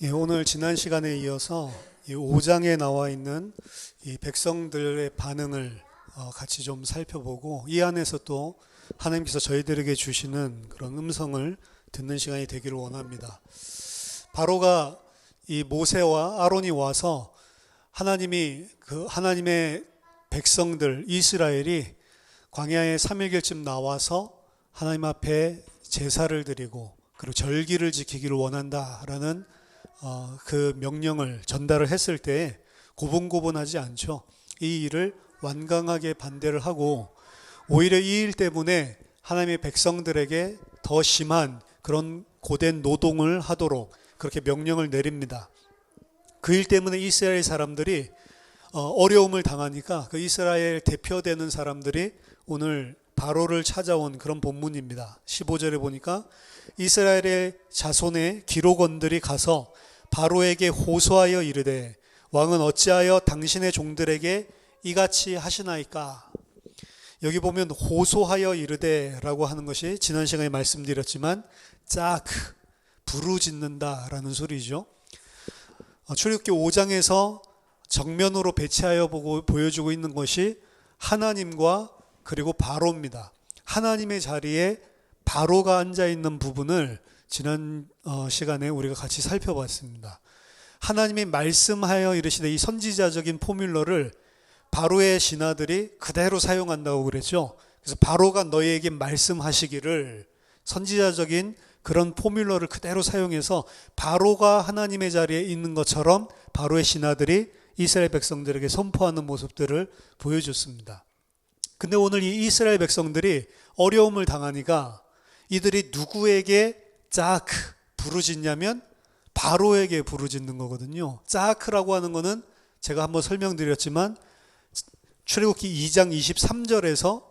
예, 오늘 지난 시간에 이어서 이 5장에 나와 있는 이 백성들의 반응을 같이 좀 살펴보고 이 안에서 또 하나님께서 저희들에게 주시는 그런 음성을 듣는 시간이 되기를 원합니다. 바로가 이 모세와 아론이 와서 하나님의 백성들 이스라엘이 광야에 3일길쯤 나와서 하나님 앞에 제사를 드리고 그리고 절기를 지키기를 원한다라는 그 명령을 전달을 했을 때 고분고분하지 않죠. 이 일을 완강하게 반대를 하고 오히려 이 일 때문에 하나님의 백성들에게 더 심한 그런 고된 노동을 하도록 그렇게 명령을 내립니다. 그 일 때문에 이스라엘 사람들이 어려움을 당하니까 그 이스라엘 대표되는 사람들이 오늘 바로를 찾아온 그런 본문입니다. 15절에 보니까 이스라엘의 자손의 기록원들이 가서 바로에게 호소하여 이르되 왕은 어찌하여 당신의 종들에게 이같이 하시나이까. 여기 보면 호소하여 이르되 라고 하는 것이 지난 시간에 말씀드렸지만 부르짖는다 라는 소리죠. 출애굽기 5장에서 정면으로 배치하여 보여주고 있는 것이 하나님과 그리고 바로입니다. 하나님의 자리에 바로가 앉아있는 부분을 지난 시간에 우리가 같이 살펴봤습니다. 하나님이 말씀하여 이르시되 이 선지자적인 포뮬러를 바로의 신하들이 그대로 사용한다고 그랬죠. 그래서 바로가 너희에게 말씀하시기를 선지자적인 그런 포뮬러를 그대로 사용해서 바로가 하나님의 자리에 있는 것처럼 바로의 신하들이 이스라엘 백성들에게 선포하는 모습들을 보여줬습니다. 근데 오늘 이 이스라엘 백성들이 어려움을 당하니까 이들이 누구에게 부르짖냐면 바로에게 부르짖는 거거든요. 라고 하는 거는 제가 한번 설명드렸지만 출애굽기 2장 23절에서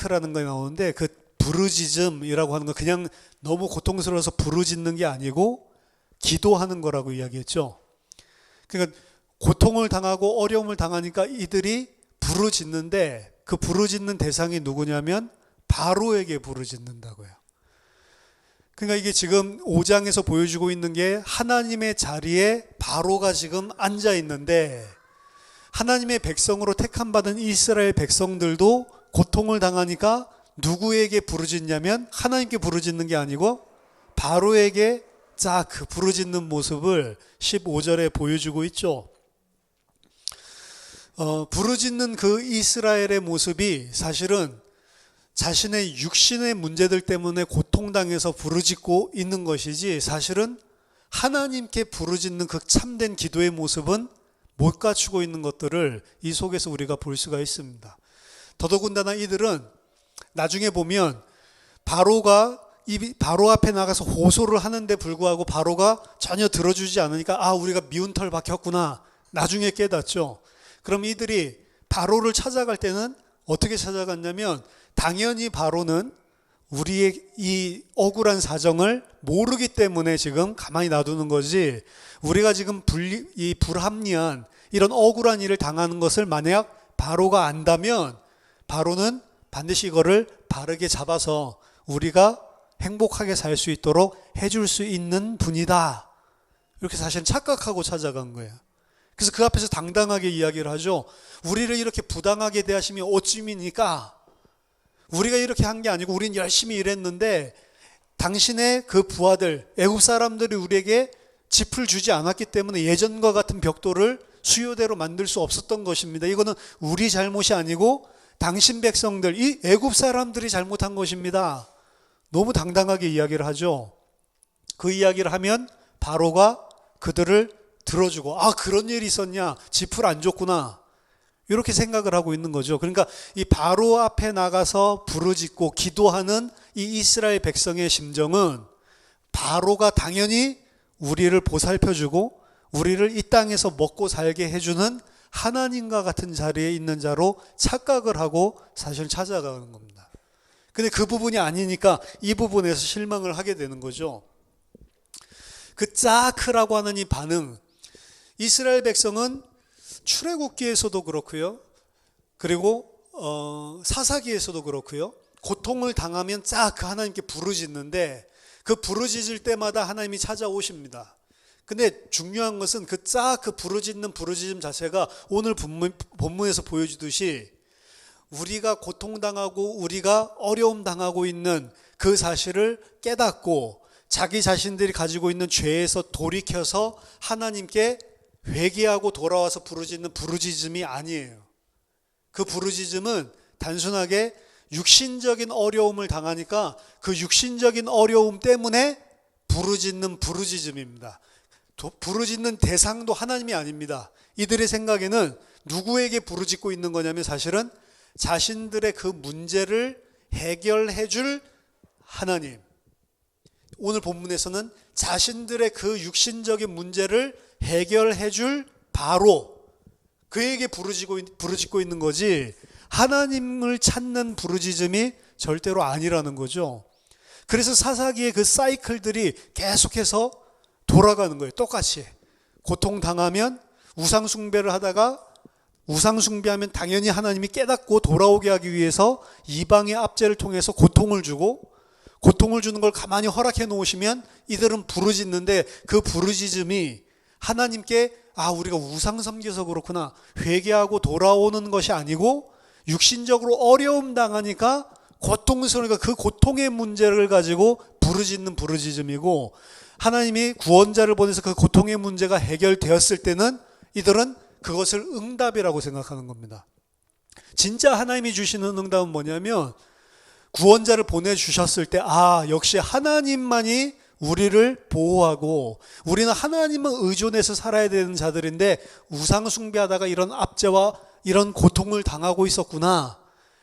라는 게 나오는데 그 부르짖음이라고 하는 거 그냥 너무 고통스러워서 부르짖는 게 아니고 기도하는 거라고 이야기했죠. 그러니까 고통을 당하고 어려움을 당하니까 이들이 부르짖는데 그 부르짖는 대상이 누구냐면 바로에게 부르짖는다고요. 그러니까 이게 지금 5장에서 보여주고 있는 게 하나님의 자리에 바로가 지금 앉아 있는데 하나님의 백성으로 택함받은 이스라엘 백성들도 고통을 당하니까 누구에게 부르짖냐면 하나님께 부르짖는 게 아니고 바로에게 부르짖는 모습을 15절에 보여주고 있죠. 부르짖는 그 이스라엘의 모습이 사실은 자신의 육신의 문제들 때문에 고통당해서 부르짖고 있는 것이지 사실은 하나님께 부르짖는 그 참된 기도의 모습은 못 갖추고 있는 것들을 이 속에서 우리가 볼 수가 있습니다. 더더군다나 이들은 나중에 보면 바로 앞에 나가서 호소를 하는데 불구하고 바로가 전혀 들어주지 않으니까 우리가 미운 털 박혔구나 나중에 깨닫죠. 그럼 이들이 바로를 찾아갈 때는 어떻게 찾아갔냐면 당연히 바로는 우리의 이 억울한 사정을 모르기 때문에 지금 가만히 놔두는 거지 우리가 지금 이 불합리한 이런 억울한 일을 당하는 것을 만약 바로가 안다면 바로는 반드시 이거를 바르게 잡아서 우리가 행복하게 살 수 있도록 해줄 수 있는 분이다. 이렇게 사실은 착각하고 찾아간 거예요. 그래서 그 앞에서 당당하게 이야기를 하죠. 우리를 이렇게 부당하게 대하시면 어찌입니까? 우리가 이렇게 한 게 아니고 우리는 열심히 일했는데 당신의 그 부하들 애굽 사람들이 우리에게 짚을 주지 않았기 때문에 예전과 같은 벽돌을 수요대로 만들 수 없었던 것입니다. 이거는 우리 잘못이 아니고 당신 백성들 이 애굽 사람들이 잘못한 것입니다. 너무 당당하게 이야기를 하죠. 그 이야기를 하면 바로가 그들을 들어주고 그런 일이 있었냐 짚을 안 줬구나 이렇게 생각을 하고 있는 거죠. 그러니까 이 바로 앞에 나가서 부르짖고 기도하는 이 이스라엘 백성의 심정은 바로가 당연히 우리를 보살펴주고 우리를 이 땅에서 먹고 살게 해주는 하나님과 같은 자리에 있는 자로 착각을 하고 사실 찾아가는 겁니다. 근데 그 부분이 아니니까 이 부분에서 실망을 하게 되는 거죠. 그 라고 하는 이 반응, 이스라엘 백성은 출애굽기에서도 그렇고요. 그리고 사사기에서도 그렇고요. 고통을 당하면 하나님께 부르짖는데 그 부르짖을 때마다 하나님이 찾아오십니다. 근데 중요한 것은 그 부르짖는 부르짖음 자체가 오늘 본문에서 보여주듯이 우리가 고통당하고 우리가 어려움 당하고 있는 그 사실을 깨닫고 자기 자신들이 가지고 있는 죄에서 돌이켜서 하나님께 회개하고 돌아와서 부르짖는 부르짖음이 아니에요. 그 부르짖음은 단순하게 육신적인 어려움을 당하니까 그 육신적인 어려움 때문에 부르짖는 부르짖음입니다. 부르짖는 대상도 하나님이 아닙니다. 이들의 생각에는 누구에게 부르짖고 있는 거냐면 사실은 자신들의 그 문제를 해결해 줄 하나님. 오늘 본문에서는 자신들의 그 육신적인 문제를 해결해 줄 바로 그에게 부르짖고 있는 거지 하나님을 찾는 부르짖음이 절대로 아니라는 거죠. 그래서 사사기의 그 사이클들이 계속해서 돌아가는 거예요. 똑같이 고통당하면 우상숭배를 하다가 우상숭배하면 당연히 하나님이 깨닫고 돌아오게 하기 위해서 이방의 압제를 통해서 고통을 주고 고통을 주는 걸 가만히 허락해 놓으시면 이들은 부르짖는데 그 부르짖음이 하나님께 우리가 우상 섬겨서 그렇구나 회개하고 돌아오는 것이 아니고 육신적으로 어려움 당하니까 고통스러우니까 그 고통의 문제를 가지고 부르짖는 부르짖음이고 하나님이 구원자를 보내서 그 고통의 문제가 해결되었을 때는 이들은 그것을 응답이라고 생각하는 겁니다. 진짜 하나님이 주시는 응답은 뭐냐면 구원자를 보내주셨을 때 역시 하나님만이 우리를 보호하고 우리는 하나님을 의존해서 살아야 되는 자들인데 우상 숭배하다가 이런 압제와 이런 고통을 당하고 있었구나.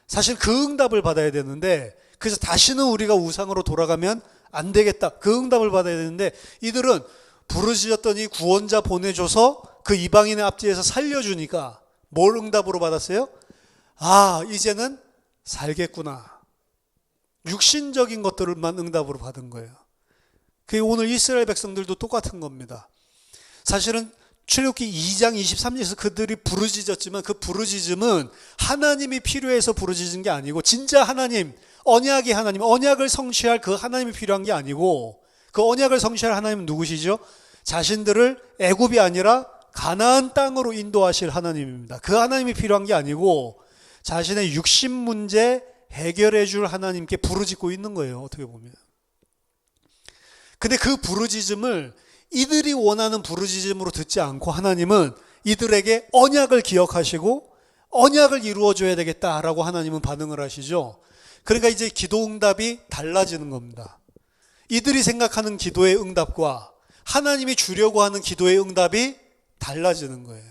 사실 그 응답을 받아야 되는데 그래서 다시는 우리가 우상으로 돌아가면 안 되겠다. 그 응답을 받아야 되는데 이들은 부르짖었더니 구원자 보내줘서 그 이방인의 압제에서 살려주니까 뭘 응답으로 받았어요? 이제는 살겠구나. 육신적인 것들만 응답으로 받은 거예요. 그게 오늘 이스라엘 백성들도 똑같은 겁니다. 사실은 출애굽기 2장 23절에서 그들이 부르짖었지만 그 부르짖음은 하나님이 필요해서 부르짖은 게 아니고 진짜 하나님, 언약의 하나님, 언약을 성취할 그 하나님이 필요한 게 아니고 그 언약을 성취할 하나님은 누구시죠? 자신들을 애굽이 아니라 가나안 땅으로 인도하실 하나님입니다. 그 하나님이 필요한 게 아니고 자신의 육신 문제 해결해 줄 하나님께 부르짖고 있는 거예요. 어떻게 보면. 근데 그 부르짖음을 이들이 원하는 부르짖음으로 듣지 않고 하나님은 이들에게 언약을 기억하시고 언약을 이루어줘야 되겠다라고 하나님은 반응을 하시죠. 그러니까 이제 기도 응답이 달라지는 겁니다. 이들이 생각하는 기도의 응답과 하나님이 주려고 하는 기도의 응답이 달라지는 거예요.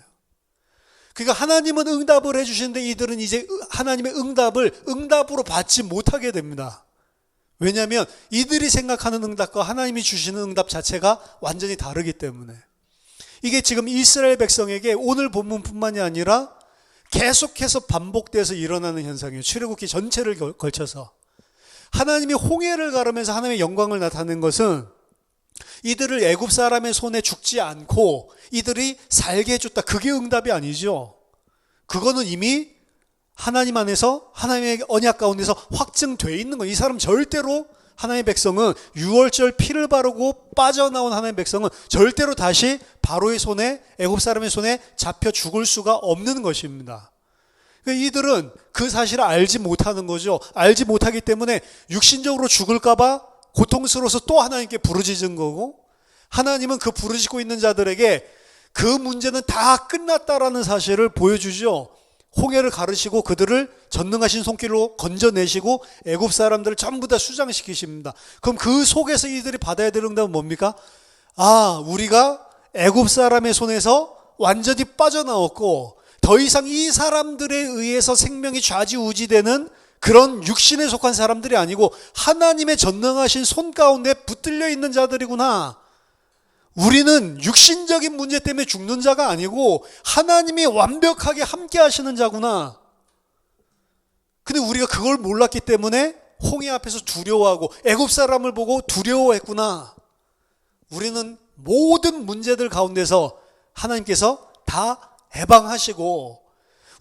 그러니까 하나님은 응답을 해주시는데 이들은 이제 하나님의 응답을 응답으로 받지 못하게 됩니다. 왜냐하면 이들이 생각하는 응답과 하나님이 주시는 응답 자체가 완전히 다르기 때문에. 이게 지금 이스라엘 백성에게 오늘 본문뿐만이 아니라 계속해서 반복돼서 일어나는 현상이에요. 출애굽기 전체를 걸쳐서. 하나님이 홍해를 가르면서 하나님의 영광을 나타낸 것은 이들을 애굽 사람의 손에 죽지 않고 이들이 살게 해줬다. 그게 응답이 아니죠. 그거는 이미 하나님 안에서 하나님의 언약 가운데서 확증되어 있는 거예요. 이 사람 절대로 하나님의 백성은 유월절 피를 바르고 빠져나온 하나님의 백성은 절대로 다시 바로의 손에 애굽 사람의 손에 잡혀 죽을 수가 없는 것입니다. 이들은 그 사실을 알지 못하는 거죠. 알지 못하기 때문에 육신적으로 죽을까 봐 고통스러워서 또 하나님께 부르짖은 거고 하나님은 그 부르짖고 있는 자들에게 그 문제는 다 끝났다라는 사실을 보여주죠. 홍해를 가르시고 그들을 전능하신 손길로 건져내시고 애굽 사람들을 전부 다 수장시키십니다. 그럼 그 속에서 이들이 받아야 될 응답은 뭡니까? 우리가 애굽 사람의 손에서 완전히 빠져나왔고 더 이상 이 사람들에 의해서 생명이 좌지우지되는 그런 육신에 속한 사람들이 아니고 하나님의 전능하신 손 가운데 붙들려 있는 자들이구나. 우리는 육신적인 문제 때문에 죽는 자가 아니고 하나님이 완벽하게 함께 하시는 자구나. 근데 우리가 그걸 몰랐기 때문에 홍해 앞에서 두려워하고 애굽 사람을 보고 두려워했구나. 우리는 모든 문제들 가운데서 하나님께서 다 해방하시고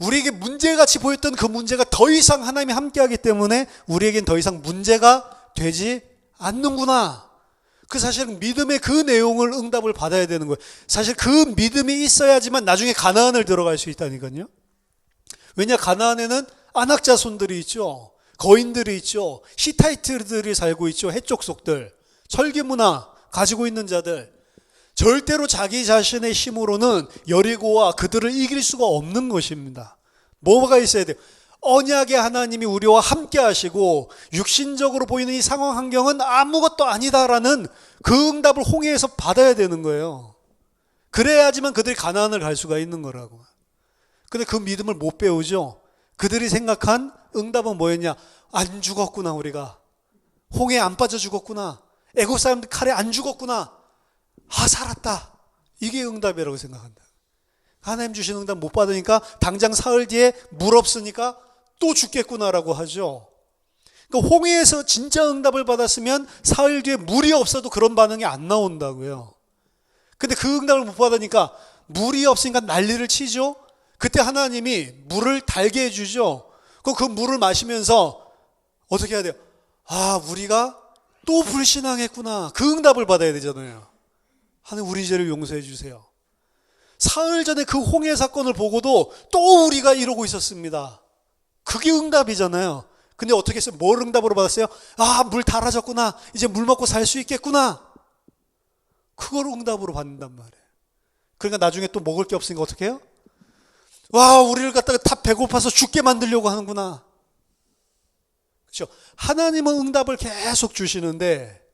우리에게 문제같이 보였던 그 문제가 더 이상 하나님이 함께하기 때문에 우리에겐 더 이상 문제가 되지 않는구나. 그 사실은 믿음의 그 내용을 응답을 받아야 되는 거예요. 사실 그 믿음이 있어야지만 나중에 가나안을 들어갈 수 있다니까요. 왜냐, 가나안에는 안악자손들이 있죠. 거인들이 있죠. 히타이트들이 살고 있죠. 해족속들, 철기문화 가지고 있는 자들. 절대로 자기 자신의 힘으로는 여리고와 그들을 이길 수가 없는 것입니다. 뭐가 있어야 돼요? 언약의 하나님이 우리와 함께 하시고 육신적으로 보이는 이 상황 환경은 아무것도 아니다라는 그 응답을 홍해에서 받아야 되는 거예요. 그래야지만 그들이 가나안을 갈 수가 있는 거라고. 근데 그 믿음을 못 배우죠. 그들이 생각한 응답은 뭐였냐? 안 죽었구나, 우리가. 홍해에 안 빠져 죽었구나. 애국 사람들 칼에 안 죽었구나. 아, 살았다. 이게 응답이라고 생각한다. 하나님 주신 응답 못 받으니까 당장 사흘 뒤에 물 없으니까 또 죽겠구나라고 하죠. 그러니까 홍해에서 진짜 응답을 받았으면 사흘 뒤에 물이 없어도 그런 반응이 안 나온다고요. 근데 그 응답을 못 받으니까 물이 없으니까 난리를 치죠. 그때 하나님이 물을 달게 해주죠. 그 물을 마시면서 어떻게 해야 돼요? 아, 우리가 또 불신앙했구나. 그 응답을 받아야 되잖아요. 하나님, 우리 죄를 용서해 주세요. 사흘 전에 그 홍해 사건을 보고도 또 우리가 이러고 있었습니다. 그게 응답이잖아요. 근데 어떻게 했어요? 뭘 응답으로 받았어요? 아, 물 달아졌구나. 이제 물 먹고 살 수 있겠구나. 그걸 응답으로 받는단 말이에요. 그러니까 나중에 또 먹을 게 없으니까 어떻게 해요? 와, 우리를 갖다가 다 배고파서 죽게 만들려고 하는구나. 그렇죠? 하나님은 응답을 계속 주시는데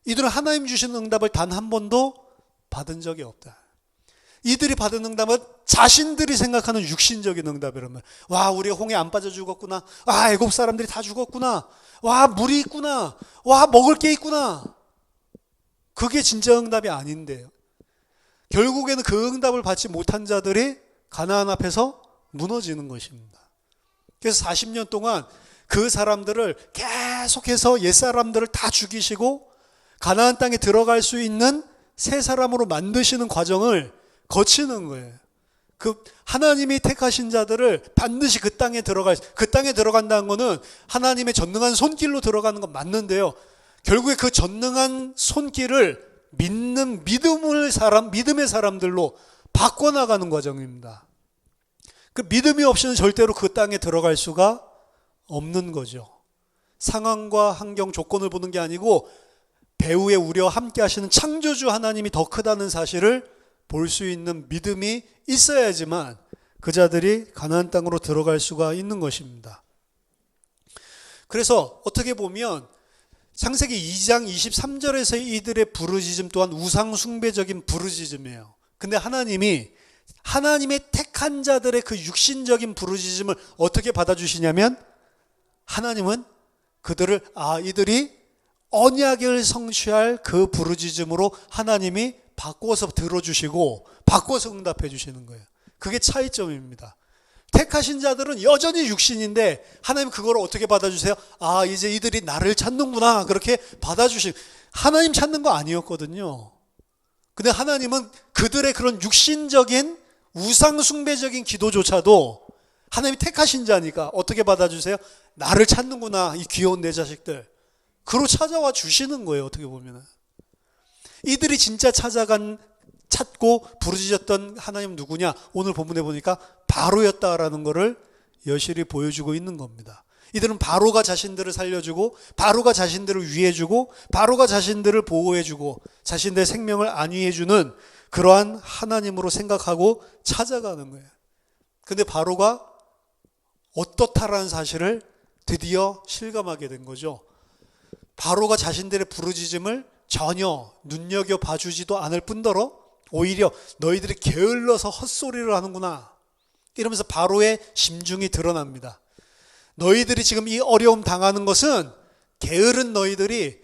이들은 하나님 주시는 응답을 단 한 번도 받은 적이 없다. 이들이 받은 응답은 자신들이 생각하는 육신적인 응답이란 말이에요. 와, 우리 홍해 안 빠져 죽었구나. 아, 애굽 사람들이 다 죽었구나. 와, 물이 있구나. 와, 먹을 게 있구나. 그게 진짜 응답이 아닌데요. 결국에는 그 응답을 받지 못한 자들이 가나안 앞에서 무너지는 것입니다. 그래서 40년 동안 그 사람들을 계속해서 옛사람들을 다 죽이시고 가나안 땅에 들어갈 수 있는 새 사람으로 만드시는 과정을 거치는 거예요. 그 하나님이 택하신 자들을 반드시 그 땅에 들어간다는 것은 하나님의 전능한 손길로 들어가는 건 맞는데요. 결국에 그 전능한 손길을 믿는 믿음의 사람들로 바꿔나가는 과정입니다. 그 믿음이 없이는 절대로 그 땅에 들어갈 수가 없는 거죠. 상황과 환경 조건을 보는 게 아니고 배후에 우리와 함께 하시는 창조주 하나님이 더 크다는 사실을 볼 수 있는 믿음이 있어야지만 그 자들이 가나안 땅으로 들어갈 수가 있는 것입니다. 그래서 어떻게 보면 창세기 2장 23절에서 이들의 부르짖음 또한 우상 숭배적인 부르짖음이에요. 근데 하나님의 택한 자들의 그 육신적인 부르짖음을 어떻게 받아주시냐면 하나님은 그들을 이들이 언약을 성취할 그 부르짖음으로 하나님이 바꿔서 들어주시고 바꿔서 응답해 주시는 거예요. 그게 차이점입니다. 택하신 자들은 여전히 육신인데 하나님 그걸 어떻게 받아주세요? 아, 이제 이들이 나를 찾는구나. 그렇게 받아주시고 하나님 찾는 거 아니었거든요. 근데 하나님은 그들의 그런 육신적인 우상 숭배적인 기도조차도 하나님이 택하신 자니까 어떻게 받아주세요? 나를 찾는구나. 이 귀여운 내 자식들. 그로 찾아와 주시는 거예요. 어떻게 보면은. 이들이 진짜 찾고 부르짖었던 하나님 누구냐? 오늘 본문에 보니까 바로였다라는 것을 여실히 보여주고 있는 겁니다. 이들은 바로가 자신들을 살려주고 바로가 자신들을 위해주고 바로가 자신들을 보호해주고 자신들의 생명을 안위해주는 그러한 하나님으로 생각하고 찾아가는 거예요. 근데 바로가 어떻다라는 사실을 드디어 실감하게 된 거죠. 바로가 자신들의 부르짖음을 전혀 눈여겨봐주지도 않을 뿐더러 오히려 너희들이 게을러서 헛소리를 하는구나 이러면서 바로의 심중이 드러납니다. 너희들이 지금 이 어려움 당하는 것은 게으른 너희들이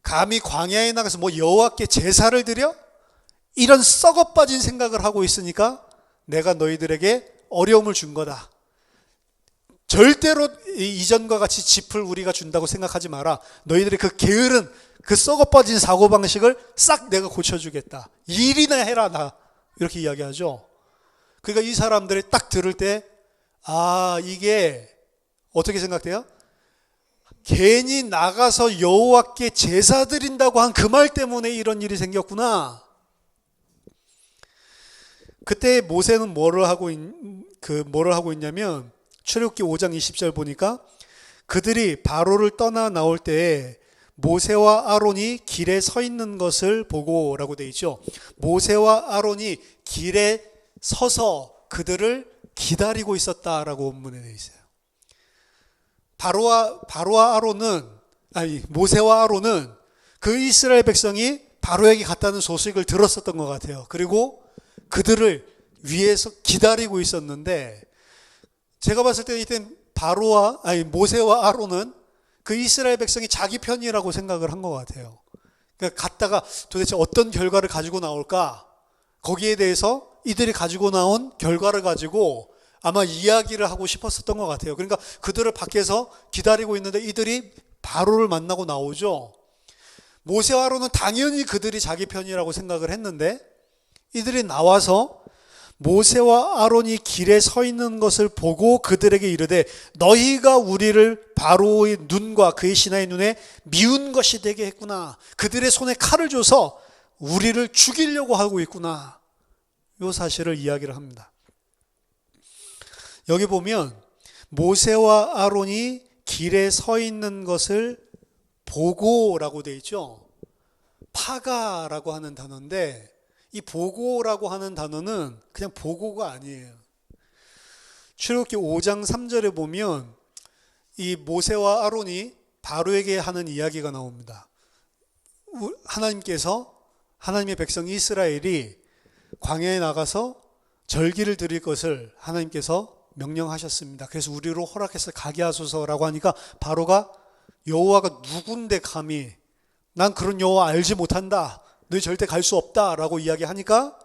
감히 광야에 나가서 여호와께 제사를 드려? 이런 썩어 빠진 생각을 하고 있으니까 내가 너희들에게 어려움을 준 거다. 절대로 이전과 같이 짚을 우리가 준다고 생각하지 마라. 너희들의 그 게으른 그 썩어 빠진 사고방식을 싹 내가 고쳐주겠다. 일이나 해라 나. 이렇게 이야기하죠. 그러니까 이 사람들이 딱 들을 때 이게 어떻게 생각돼요? 괜히 나가서 여호와께 제사 드린다고 한 그 말 때문에 이런 일이 생겼구나. 그때 모세는 뭐를 하고 있냐면 출애굽기 5장 20절 보니까 그들이 바로를 떠나 나올 때에 모세와 아론이 길에 서 있는 것을 보고라고 되어 있죠. 모세와 아론이 길에 서서 그들을 기다리고 있었다라고 본문에 되어 있어요. 모세와 아론은 그 이스라엘 백성이 바로에게 갔다는 소식을 들었었던 것 같아요. 그리고 그들을 위에서 기다리고 있었는데, 제가 봤을 때 이땐 모세와 아론은 그 이스라엘 백성이 자기 편이라고 생각을 한 것 같아요. 그러니까 갔다가 도대체 어떤 결과를 가지고 나올까? 거기에 대해서 이들이 가지고 나온 결과를 가지고 아마 이야기를 하고 싶었었던 것 같아요. 그러니까 그들을 밖에서 기다리고 있는데 이들이 바로를 만나고 나오죠. 모세와 아론은 당연히 그들이 자기 편이라고 생각을 했는데, 이들이 나와서 모세와 아론이 길에 서 있는 것을 보고 그들에게 이르되 너희가 우리를 바로의 눈과 그의 신하의 눈에 미운 것이 되게 했구나. 그들의 손에 칼을 줘서 우리를 죽이려고 하고 있구나. 이 사실을 이야기를 합니다. 여기 보면 모세와 아론이 길에 서 있는 것을 보고라고 되어 있죠. 파가라고 하는 단어인데, 이 보고라고 하는 단어는 그냥 보고가 아니에요. 출애굽기 5장 3절에 보면 이 모세와 아론이 바로에게 하는 이야기가 나옵니다. 하나님의 백성 이스라엘이 광야에 나가서 절기를 드릴 것을 하나님께서 명령하셨습니다. 그래서 우리로 허락해서 가게 하소서라고 하니까 바로가 여호와가 누군데 감히, 난 그런 여호와 알지 못한다, 너희 절대 갈 수 없다 라고 이야기하니까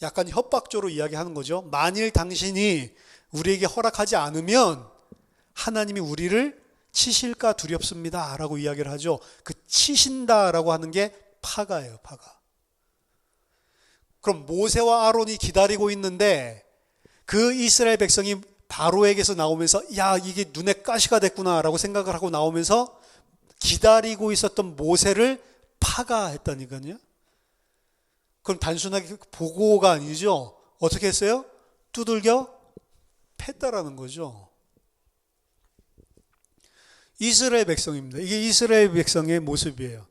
약간 협박조로 이야기하는 거죠. 만일 당신이 우리에게 허락하지 않으면 하나님이 우리를 치실까 두렵습니다 라고 이야기를 하죠. 그 치신다 라고 하는 게 파가예요. 파가. 그럼 모세와 아론이 기다리고 있는데 그 이스라엘 백성이 바로에게서 나오면서 야, 이게 눈에 가시가 됐구나 라고 생각을 하고 나오면서 기다리고 있었던 모세를 파가했다니까요. 그럼 단순하게 보고가 아니죠. 어떻게 했어요? 두들겨 팼다라는 거죠. 이스라엘 백성입니다. 이게 이스라엘 백성의 모습이에요.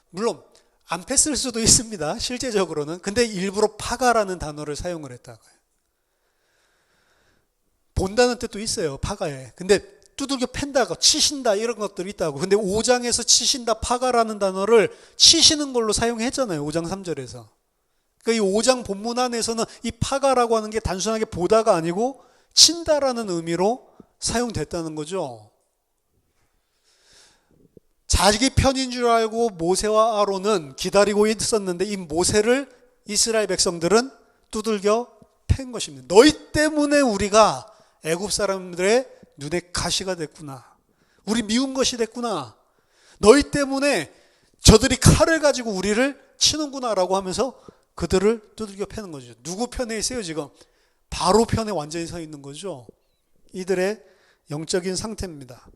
물론 안 팼을 수도 있습니다. 실제적으로는. 근데 일부러 파가라는 단어를 사용을 했다고요. 본다는 뜻도 있어요. 파가에. 근데 두들겨 팬다가 치신다 이런 것들이 있다고. 근데 5장에서 치신다, 파가라는 단어를 치시는 걸로 사용했잖아요. 5장 3절에서. 그러니까 이 5장 본문 안에서는 이 파가라고 하는 게 단순하게 보다가 아니고 친다라는 의미로 사용됐다는 거죠. 자기 편인 줄 알고 모세와 아론은 기다리고 있었는데 이 모세를 이스라엘 백성들은 두들겨 팬 것입니다. 너희 때문에 우리가 애굽 사람들의 눈에 가시가 됐구나. 우리 미운 것이 됐구나. 너희 때문에 저들이 칼을 가지고 우리를 치는구나 라고 하면서 그들을 두들겨 패는 거죠. 누구 편에 있어요 지금? 바로 편에 완전히 서 있는 거죠. 이들의 영적인 상태입니다.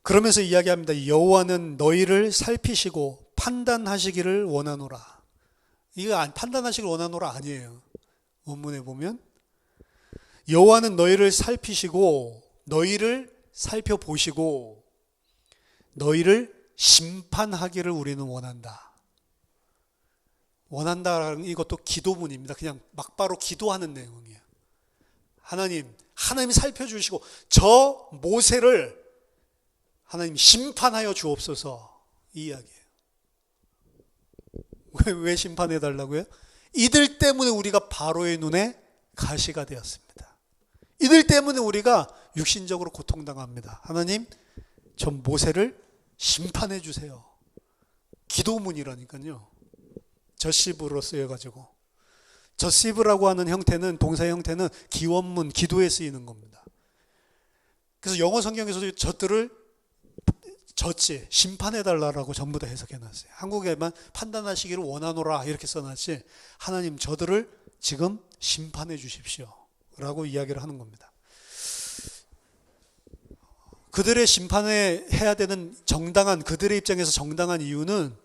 그러면서 이야기합니다. 여호와는 너희를 살피시고 판단하시기를 원하노라. 이거 판단하시기를 원하노라 아니에요. 원문에 보면 여호와는 너희를 살피시고 너희를 살펴보시고 너희를 심판하기를 우리는 원한다. 원한다라는 이것도 기도문입니다. 그냥 막바로 기도하는 내용이에요. 하나님 살펴주시고 저 모세를 하나님 심판하여 주옵소서, 이 이야기예요. 왜 심판해 달라고요? 이들 때문에 우리가 바로의 눈에 가시가 되었습니다. 이들 때문에 우리가 육신적으로 고통당합니다. 하나님 저 모세를 심판해 주세요. 기도문이라니까요. 저시브로 쓰여가지고, 저시브라고 하는 형태는, 동사 형태는 기원문, 기도에 쓰이는 겁니다. 그래서 영어 성경에서도 저지 심판해달라고 전부 다 해석해놨어요. 한국에만 판단하시기를 원하노라 이렇게 써놨지, 하나님 저들을 지금 심판해 주십시오 라고 이야기를 하는 겁니다. 그들의 심판에 해야 되는 정당한, 그들의 입장에서 정당한 이유는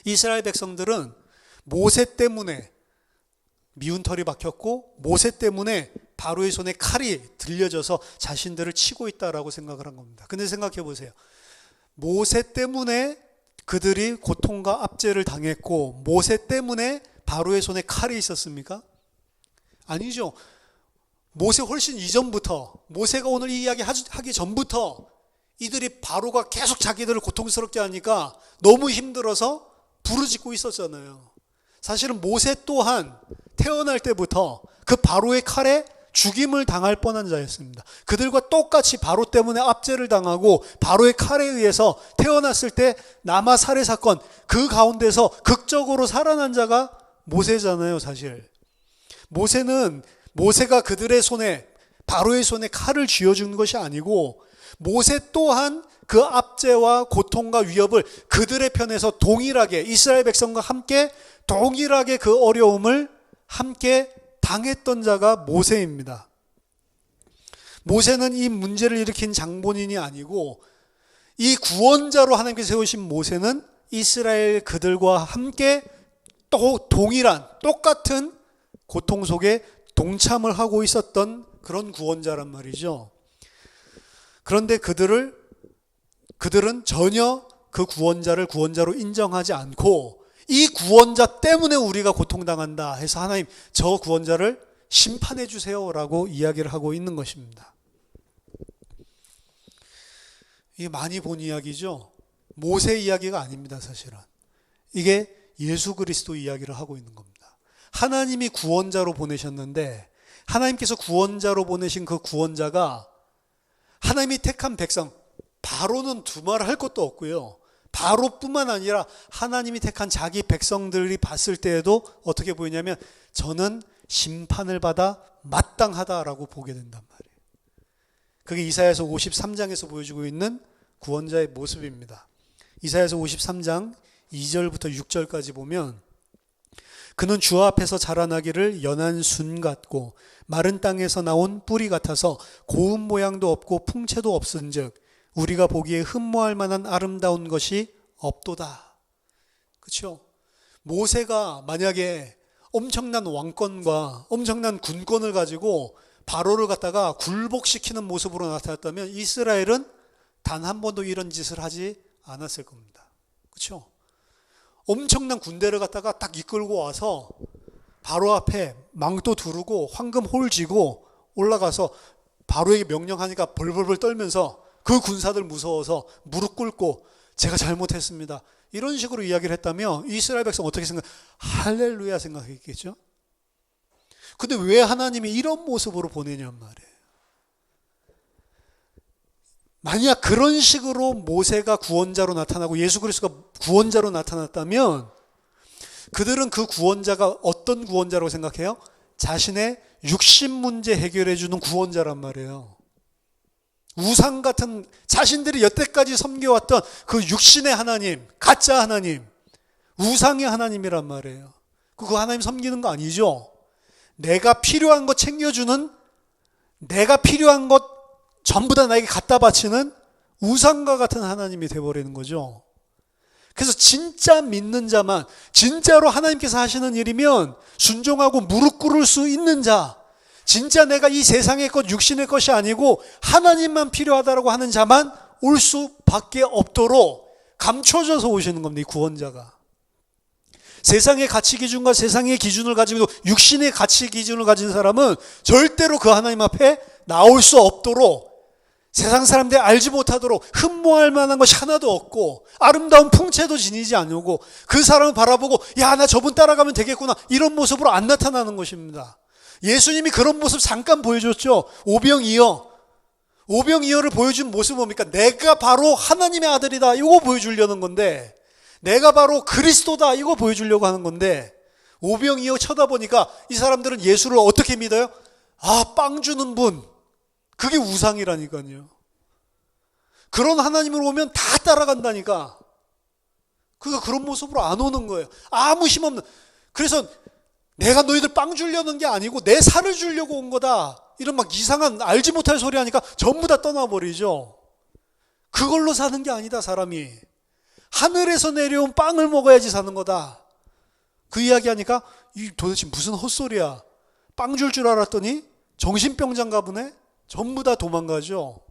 이스라엘 백성들은 모세 때문에 미운 털이 박혔고 모세 때문에 바로의 손에 칼이 들려져서 자신들을 치고 있다라고 생각을 한 겁니다. 근데 생각해 보세요. 모세 때문에 그들이 고통과 압제를 당했고 모세 때문에 바로의 손에 칼이 있었습니까? 아니죠. 모세 훨씬 이전부터, 모세가 오늘 이 이야기 하기 전부터 이들이 바로가 계속 자기들을 고통스럽게 하니까 너무 힘들어서 부르짖고 있었잖아요. 사실은 모세 또한 태어날 때부터 그 바로의 칼에 죽임을 당할 뻔한 자였습니다. 그들과 똑같이 바로 때문에 압제를 당하고 바로의 칼에 의해서 태어났을 때 남아 살해 사건, 그 가운데서 극적으로 살아난 자가 모세잖아요, 사실. 모세가 그들의 손에, 바로의 손에 칼을 쥐어준 것이 아니고 모세 또한 그 압제와 고통과 위협을 그들의 편에서 동일하게, 이스라엘 백성과 함께 동일하게 그 어려움을 함께 당했던 자가 모세입니다. 모세는 이 문제를 일으킨 장본인이 아니고 이 구원자로 하나님께서 세우신 모세는 이스라엘 그들과 함께 또 동일한, 똑같은 고통 속에 동참을 하고 있었던 그런 구원자란 말이죠. 그런데 그들은 전혀 그 구원자를 구원자로 인정하지 않고 이 구원자 때문에 우리가 고통당한다 해서 하나님 저 구원자를 심판해 주세요라고 이야기를 하고 있는 것입니다. 이게 많이 본 이야기죠. 모세 이야기가 아닙니다, 사실은. 이게 예수 그리스도 이야기를 하고 있는 겁니다. 하나님이 구원자로 보내셨는데 하나님께서 구원자로 보내신 그 구원자가 하나님이 택한 백성, 바로는 두말할 것도 없고요. 바로뿐만 아니라 하나님이 택한 자기 백성들이 봤을 때에도 어떻게 보이냐면 저는 심판을 받아 마땅하다라고 보게 된단 말이에요. 그게 이사야서 53장에서 보여주고 있는 구원자의 모습입니다. 이사야서 53장 2절부터 6절까지 보면 그는 주 앞에서 자라나기를 연한 순 같고 마른 땅에서 나온 뿌리 같아서 고운 모양도 없고 풍채도 없은즉 우리가 보기에 흠모할 만한 아름다운 것이 없도다. 그렇죠? 모세가 만약에 엄청난 왕권과 엄청난 군권을 가지고 바로를 갖다가 굴복시키는 모습으로 나타났다면 이스라엘은 단 한 번도 이런 짓을 하지 않았을 겁니다. 그렇죠? 엄청난 군대를 갖다가 딱 이끌고 와서 바로 앞에 망토 두르고 황금 홀 쥐고 올라가서 바로에게 명령하니까 벌벌벌 떨면서 그 군사들 무서워서 무릎 꿇고 제가 잘못했습니다. 이런 식으로 이야기를 했다면 이스라엘 백성 어떻게 생각? 할렐루야 생각했겠죠? 근데 왜 하나님이 이런 모습으로 보내냔 말이에요. 만약 그런 식으로 모세가 구원자로 나타나고 예수 그리스도가 구원자로 나타났다면 그들은 그 구원자가 어떤 구원자라고 생각해요? 자신의 육신 문제 해결해 주는 구원자란 말이에요. 우상 같은 자신들이 여태까지 섬겨왔던 그 육신의 하나님, 가짜 하나님, 우상의 하나님이란 말이에요. 그 하나님 섬기는 거 아니죠? 내가 필요한 것 챙겨주는, 내가 필요한 것 전부 다 나에게 갖다 바치는 우상과 같은 하나님이 되어버리는 거죠. 그래서 진짜 믿는 자만, 진짜로 하나님께서 하시는 일이면 순종하고 무릎 꿇을 수 있는 자, 진짜 내가 이 세상의 것, 육신의 것이 아니고 하나님만 필요하다라고 하는 자만 올 수밖에 없도록 감춰져서 오시는 겁니다, 이 구원자가. 세상의 가치 기준과 세상의 기준을 가지고 육신의 가치 기준을 가진 사람은 절대로 그 하나님 앞에 나올 수 없도록, 세상 사람들이 알지 못하도록 흠모할 만한 것이 하나도 없고 아름다운 풍채도 지니지 않고 그 사람을 바라보고 야, 나 저분 따라가면 되겠구나, 이런 모습으로 안 나타나는 것입니다. 예수님이 그런 모습 잠깐 보여줬죠. 오병이어를 보여준 모습은 뭡니까? 내가 바로 하나님의 아들이다, 이거 보여주려는 건데, 내가 바로 그리스도다, 이거 보여주려고 하는 건데, 오병이어 쳐다보니까 이 사람들은 예수를 어떻게 믿어요? 아, 빵 주는 분, 그게 우상이라니까요. 그런 하나님으로 오면 다 따라간다니까. 그가 그런 모습으로 안 오는 거예요. 아무 힘없는. 그래서 내가 너희들 빵 주려는 게 아니고 내 살을 주려고 온 거다, 이런 막 이상한 알지 못할 소리 하니까 전부 다 떠나버리죠. 그걸로 사는 게 아니다, 사람이. 하늘에서 내려온 빵을 먹어야지 사는 거다. 그 이야기 하니까 이 도대체 무슨 헛소리야. 빵 줄 줄 알았더니 정신병자인가 보네. 전부 다 도망가죠.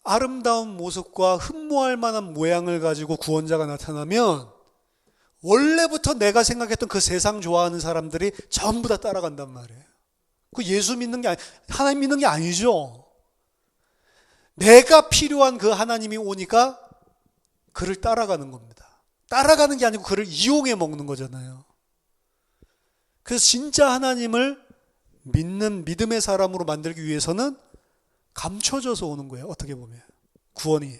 아름다운 모습과 흠모할 만한 모양을 가지고 구원자가 나타나면 원래부터 내가 생각했던 그 세상 좋아하는 사람들이 전부 다 따라간단 말이에요. 그 예수 믿는 게 하나님 믿는 게 아니죠. 내가 필요한 그 하나님이 오니까 그를 따라가는 겁니다. 따라가는 게 아니고 그를 이용해 먹는 거잖아요. 그래서 진짜 하나님을 믿는 믿음의 사람으로 만들기 위해서는 감춰져서 오는 거예요. 어떻게 보면 구원이.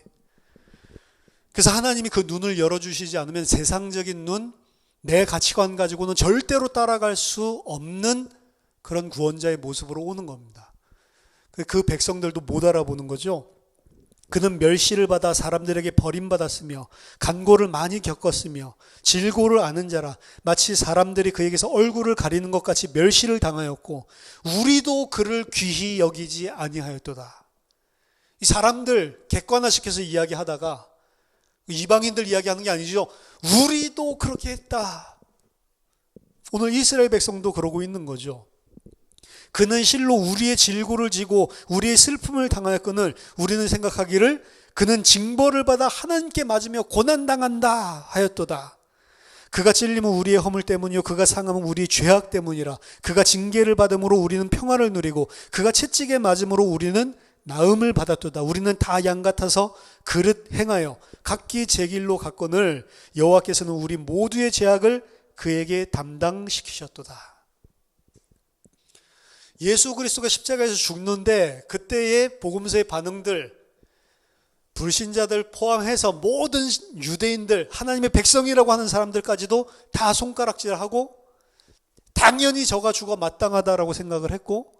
그래서 하나님이 그 눈을 열어주시지 않으면 세상적인 눈, 내 가치관 가지고는 절대로 따라갈 수 없는 그런 구원자의 모습으로 오는 겁니다. 그 백성들도 못 알아보는 거죠. 그는 멸시를 받아 사람들에게 버림받았으며 간고를 많이 겪었으며 질고를 아는 자라 마치 사람들이 그에게서 얼굴을 가리는 것 같이 멸시를 당하였고 우리도 그를 귀히 여기지 아니하였도다. 이 사람들 객관화시켜서 이야기하다가 이방인들 이야기하는 게 아니죠. 우리도 그렇게 했다. 오늘 이스라엘 백성도 그러고 있는 거죠. 그는 실로 우리의 질고를 지고 우리의 슬픔을 당하였거늘 우리는 생각하기를 그는 징벌을 받아 하나님께 맞으며 고난당한다 하였도다. 그가 찔림은 우리의 허물 때문이요 그가 상함은 우리의 죄악 때문이라. 그가 징계를 받음으로 우리는 평화를 누리고 그가 채찍에 맞음으로 우리는 나음을 받았도다. 우리는 다 양 같아서 그릇 행하여 각기 제 길로 갔거늘 여호와께서는 우리 모두의 죄악을 그에게 담당시키셨도다. 예수 그리스도가 십자가에서 죽는데 그때의 복음서의 반응들, 불신자들 포함해서 모든 유대인들, 하나님의 백성이라고 하는 사람들까지도 다 손가락질하고 당연히 저가 죽어 마땅하다라고 생각을 했고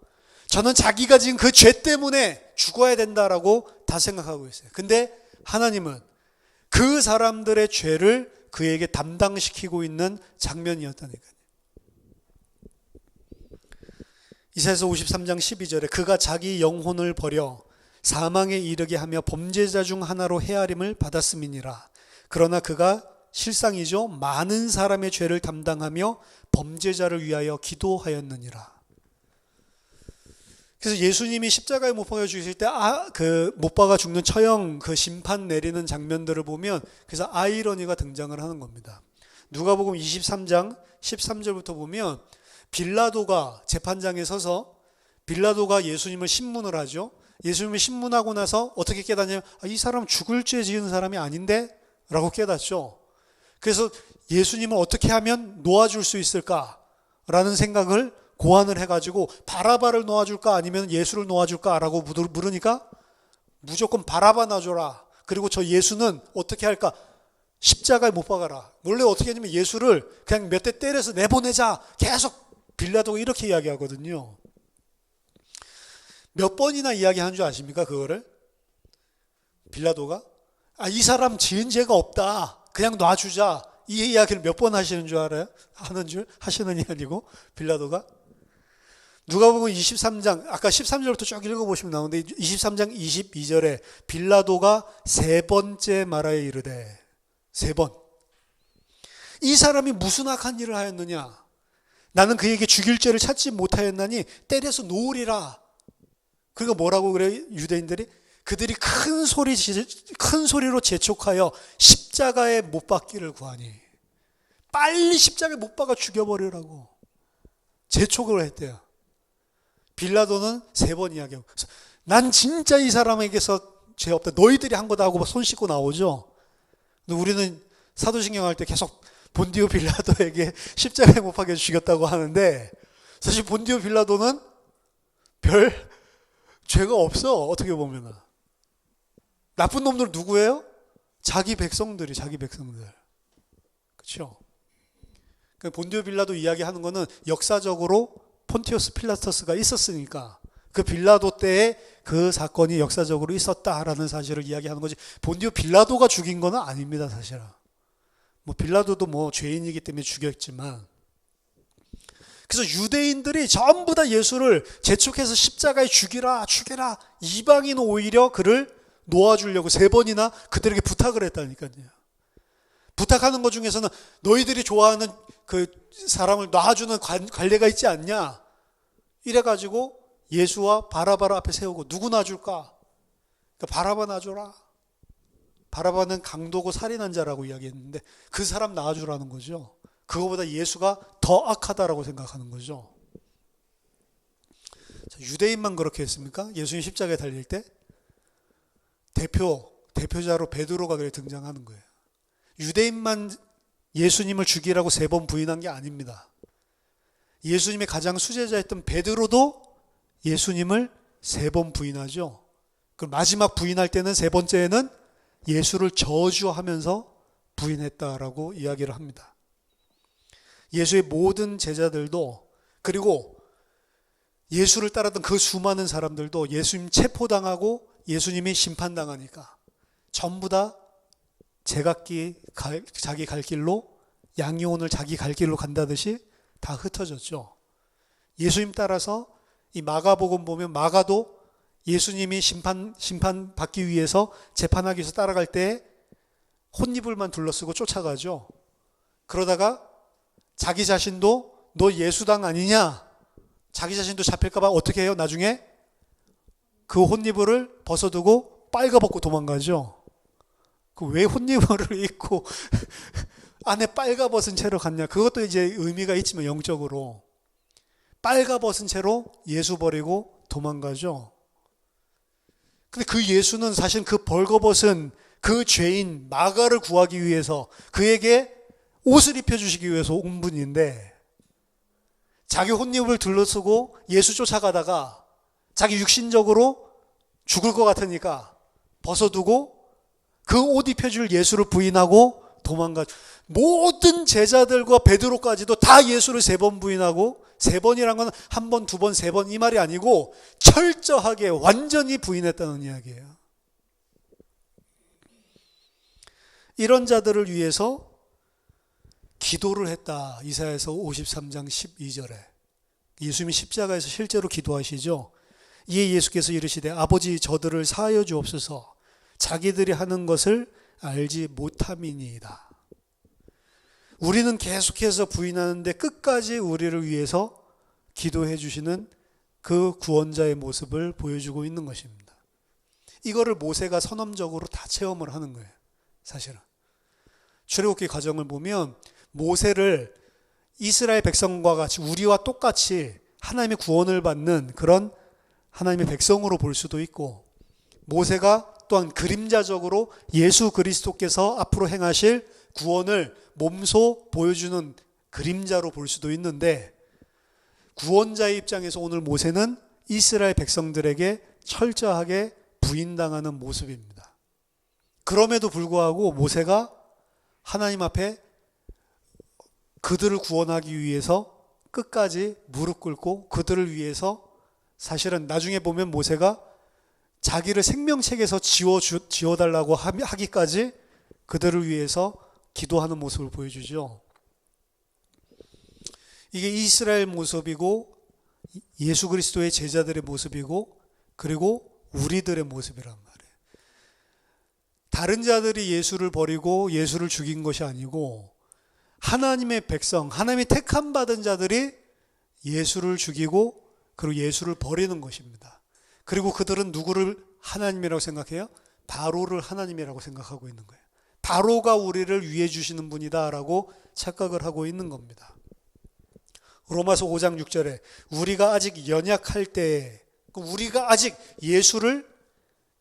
저는 자기가 지은 그 죄 때문에 죽어야 된다라고 다 생각하고 있어요. 근데 하나님은 그 사람들의 죄를 그에게 담당시키고 있는 장면이었다니까요. 이사야서 53장 12절에 그가 자기 영혼을 버려 사망에 이르게 하며 범죄자 중 하나로 헤아림을 받았음이니라. 그러나 그가 실상이죠 많은 사람의 죄를 담당하며 범죄자를 위하여 기도하였느니라. 그래서 예수님이 십자가에 못 박아 죽으실 때 그 못 박아 죽는 처형 그 심판 내리는 장면들을 보면 그래서 아이러니가 등장을 하는 겁니다. 누가복음 23장 13절부터 보면 빌라도가 재판장에 서서 빌라도가 예수님을 신문을 하죠. 예수님을 신문하고 나서 어떻게 깨닫냐면 이 사람 죽을 죄 지은 사람이 아닌데? 라고 깨닫죠. 그래서 예수님을 어떻게 하면 놓아줄 수 있을까? 라는 생각을 고안을 해가지고 바라바를 놓아줄까 아니면 예수를 놓아줄까? 라고 물으니까 무조건 바라바 놔줘라. 그리고 저 예수는 어떻게 할까? 십자가에 못 박아라. 원래 어떻게 하냐면 예수를 그냥 몇 대 때려서 내보내자. 계속 빌라도가 이렇게 이야기하거든요. 몇 번이나 이야기한 줄 아십니까? 그거를 빌라도가 이 사람 지은 죄가 없다. 그냥 놔주자. 이 이야기를 몇 번 하시는 줄 알아요? 하시는 게 아니고 빌라도가 누가복음 23장 아까 13절부터 쭉 읽어보시면 나오는데 23장 22절에 빌라도가 세 번째 말하여 이르되 세 번 이 사람이 무슨 악한 일을 하였느냐? 나는 그에게 죽일 죄를 찾지 못하였나니 때려서 놓으리라. 그러니까 뭐라고 그래요? 유대인들이 그들이 큰 소리로 재촉하여 십자가에 못 박기를 구하니 빨리 십자가에 못 박아 죽여버리라고 재촉을 했대요. 빌라도는 세 번 이야기하고 난 진짜 이 사람에게서 죄 없다. 너희들이 한 거다 하고 손 씻고 나오죠. 근데 우리는 사도신경 할 때 계속 본디오 빌라도에게 십자가에 못 박혀 죽였다고 하는데 사실 본디오 빌라도는 별 죄가 없어. 어떻게 보면 나쁜 놈들 누구예요? 자기 백성들. 그렇죠? 본디오 빌라도 이야기하는 거는 역사적으로 폰티우스 필라토스가 있었으니까 그 빌라도 때에 그 사건이 역사적으로 있었다라는 사실을 이야기하는 거지. 본디오 빌라도가 죽인 거는 아닙니다, 사실은. 빌라도도 죄인이기 때문에 죽였지만 그래서 유대인들이 전부 다 예수를 재촉해서 십자가에 죽이라 죽이라, 이방인 오히려 그를 놓아주려고 3번이나 그들에게 부탁을 했다니까요. 부탁하는 것 중에서는 너희들이 좋아하는 그 사람을 놔주는 관례가 있지 않냐, 이래가지고 예수와 바라바를 앞에 세우고 누구 놔줄까? 그러니까 바라바 놔줘라. 바라바는 강도고 살인한 자라고 이야기했는데 그 사람 놔주라는 거죠. 그거보다 예수가 더 악하다라고 생각하는 거죠. 유대인만 그렇게 했습니까? 예수님 십자가에 달릴 때 대표자로 베드로가 그래 등장하는 거예요. 유대인만 예수님을 죽이라고 3번 부인한 게 아닙니다. 예수님의 가장 수제자였던 베드로도 예수님을 3번 부인하죠. 그 마지막 부인할 때는 3번째에는 예수를 저주하면서 부인했다라고 이야기를 합니다. 예수의 모든 제자들도, 그리고 예수를 따랐던 그 수많은 사람들도 예수님 체포당하고 예수님이 심판당하니까 전부 다 제각기 자기 갈 길로, 양이 오늘 자기 갈 길로 간다듯이 다 흩어졌죠. 예수님 따라서 이 마가복음 보면 마가도 예수님이 심판 받기 위해서 재판하기 위해서 따라갈 때 혼입을만 둘러쓰고 쫓아가죠. 그러다가 자기 자신도 너 예수당 아니냐, 자기 자신도 잡힐까 봐 어떻게 해요? 나중에 그 혼입을 벗어두고 빨가벗고 도망가죠. 그 왜 혼입을 입고 안에 빨가벗은 채로 갔냐? 그것도 이제 의미가 있지만 영적으로 빨가벗은 채로 예수 버리고 도망가죠. 근데 그 예수는 사실 그 벌거벗은 그 죄인 마가를 구하기 위해서 그에게 옷을 입혀주시기 위해서 온 분인데, 자기 혼입을 둘러쓰고 예수 쫓아가다가 자기 육신적으로 죽을 것 같으니까 벗어두고 그 옷 입혀줄 예수를 부인하고 도망가. 모든 제자들과 베드로까지도 다 예수를 3번 부인하고, 3번이란 건 1번, 2번, 3번 이 말이 아니고 철저하게 완전히 부인했다는 이야기예요. 이런 자들을 위해서 기도를 했다. 이사야서 53장 12절에 예수님이 십자가에서 실제로 기도하시죠. 이에 예수께서 이르시되 아버지 저들을 사하여 주옵소서 자기들이 하는 것을 알지 못함이니이다. 우리는 계속해서 부인하는데 끝까지 우리를 위해서 기도해 주시는 그 구원자의 모습을 보여주고 있는 것입니다. 이거를 모세가 선언적으로 다 체험을 하는 거예요. 사실은 출애굽기 과정을 보면 모세를 이스라엘 백성과 같이, 우리와 똑같이 하나님의 구원을 받는 그런 하나님의 백성으로 볼 수도 있고, 모세가 또한 그림자적으로 예수 그리스도께서 앞으로 행하실 구원을 몸소 보여주는 그림자로 볼 수도 있는데, 구원자의 입장에서 오늘 모세는 이스라엘 백성들에게 철저하게 부인당하는 모습입니다. 그럼에도 불구하고 모세가 하나님 앞에 그들을 구원하기 위해서 끝까지 무릎 꿇고 그들을 위해서, 사실은 나중에 보면 모세가 자기를 생명책에서 지워달라고 하기까지 그들을 위해서 기도하는 모습을 보여주죠. 이게 이스라엘 모습이고 예수 그리스도의 제자들의 모습이고 그리고 우리들의 모습이란 말이에요. 다른 자들이 예수를 버리고 예수를 죽인 것이 아니고 하나님의 백성, 하나님의 택함 받은 자들이 예수를 죽이고 그리고 예수를 버리는 것입니다. 그리고 그들은 누구를 하나님이라고 생각해요? 바로를 하나님이라고 생각하고 있는 거예요. 바로가 우리를 위해 주시는 분이다라고 착각을 하고 있는 겁니다. 로마서 5장 6절에 우리가 아직 연약할 때에, 우리가 아직 예수를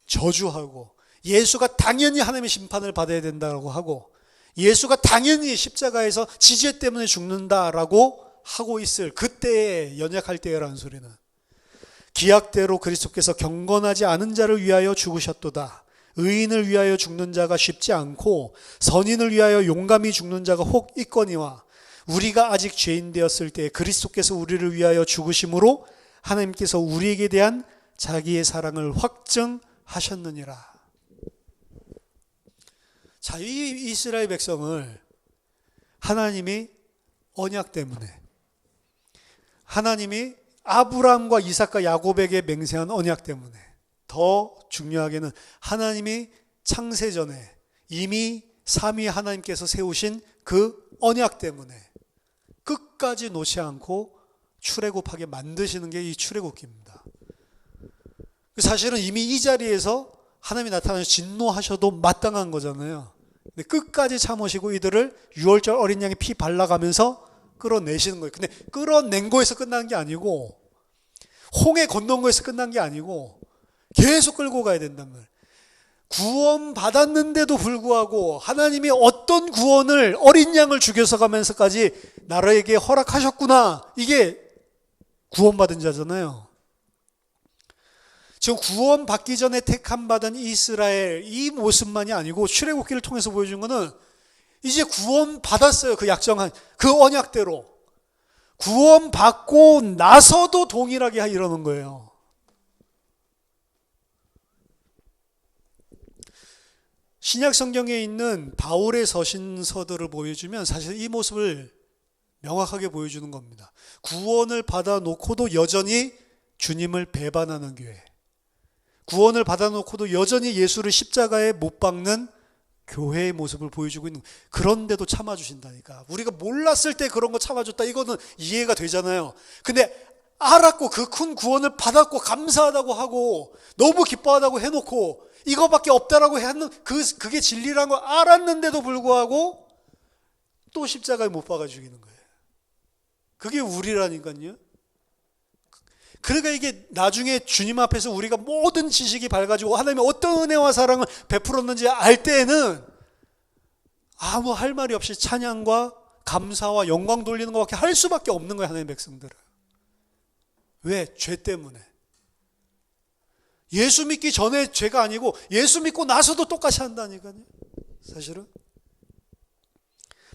저주하고 예수가 당연히 하나님의 심판을 받아야 된다고 하고 예수가 당연히 십자가에서 지죄 때문에 죽는다라고 하고 있을 그때에, 연약할 때라는 소리는 기약대로 그리스도께서 경건하지 않은 자를 위하여 죽으셨도다. 의인을 위하여 죽는 자가 쉽지 않고 선인을 위하여 용감히 죽는 자가 혹 있거니와 우리가 아직 죄인 되었을 때 그리스도께서 우리를 위하여 죽으심으로 하나님께서 우리에게 대한 자기의 사랑을 확증하셨느니라. 자, 이 이스라엘 백성을 하나님이 언약 때문에 하나님이 아브라함과 이삭과 야곱에게 맹세한 언약 때문에, 더 중요하게는 하나님이 창세전에 이미 삼위 하나님께서 세우신 그 언약 때문에 끝까지 놓지 않고 출애굽하게 만드시는 게 이 출애굽기입니다. 사실은 이미 이 자리에서 하나님이 나타나서 진노하셔도 마땅한 거잖아요. 근데 끝까지 참으시고 이들을 유월절 어린 양의 피 발라가면서 끌어내시는 거예요. 근데 끌어낸 거에서 끝난 게 아니고, 홍해 건넌 거에서 끝난 게 아니고 계속 끌고 가야 된단 말이에요. 구원 받았는데도 불구하고 하나님이 어떤 구원을 어린 양을 죽여서 가면서까지 나라에게 허락하셨구나. 이게 구원받은 자잖아요. 지금 구원받기 전에 택함받은 이스라엘, 이 모습만이 아니고 출애굽기를 통해서 보여준 거는 이제 구원받았어요. 그 약정한 그 언약대로. 구원받고 나서도 동일하게 이러는 거예요. 신약 성경에 있는 바울의 서신서들을 보여주면 사실 이 모습을 명확하게 보여주는 겁니다. 구원을 받아놓고도 여전히 주님을 배반하는 교회, 구원을 받아놓고도 여전히 예수를 십자가에 못 박는 교회의 모습을 보여주고 있는, 그런데도 참아주신다니까. 우리가 몰랐을 때 그런 거 참아줬다, 이거는 이해가 되잖아요. 근데 알았고 그 큰 구원을 받았고 감사하다고 하고 너무 기뻐하다고 해놓고 이거밖에 없다라고 하는 그게 진리라는 걸 알았는데도 불구하고 또 십자가에 못 박아 죽이는 거예요. 그게 우리라니까요. 그러니까 이게 나중에 주님 앞에서 우리가 모든 지식이 밝아지고 하나님의 어떤 은혜와 사랑을 베풀었는지 알 때에는 아무 할 말이 없이 찬양과 감사와 영광 돌리는 것밖에 할 수밖에 없는 거예요. 하나님의 백성들은. 왜? 죄 때문에. 예수 믿기 전에 죄가 아니고 예수 믿고 나서도 똑같이 한다니까요. 사실은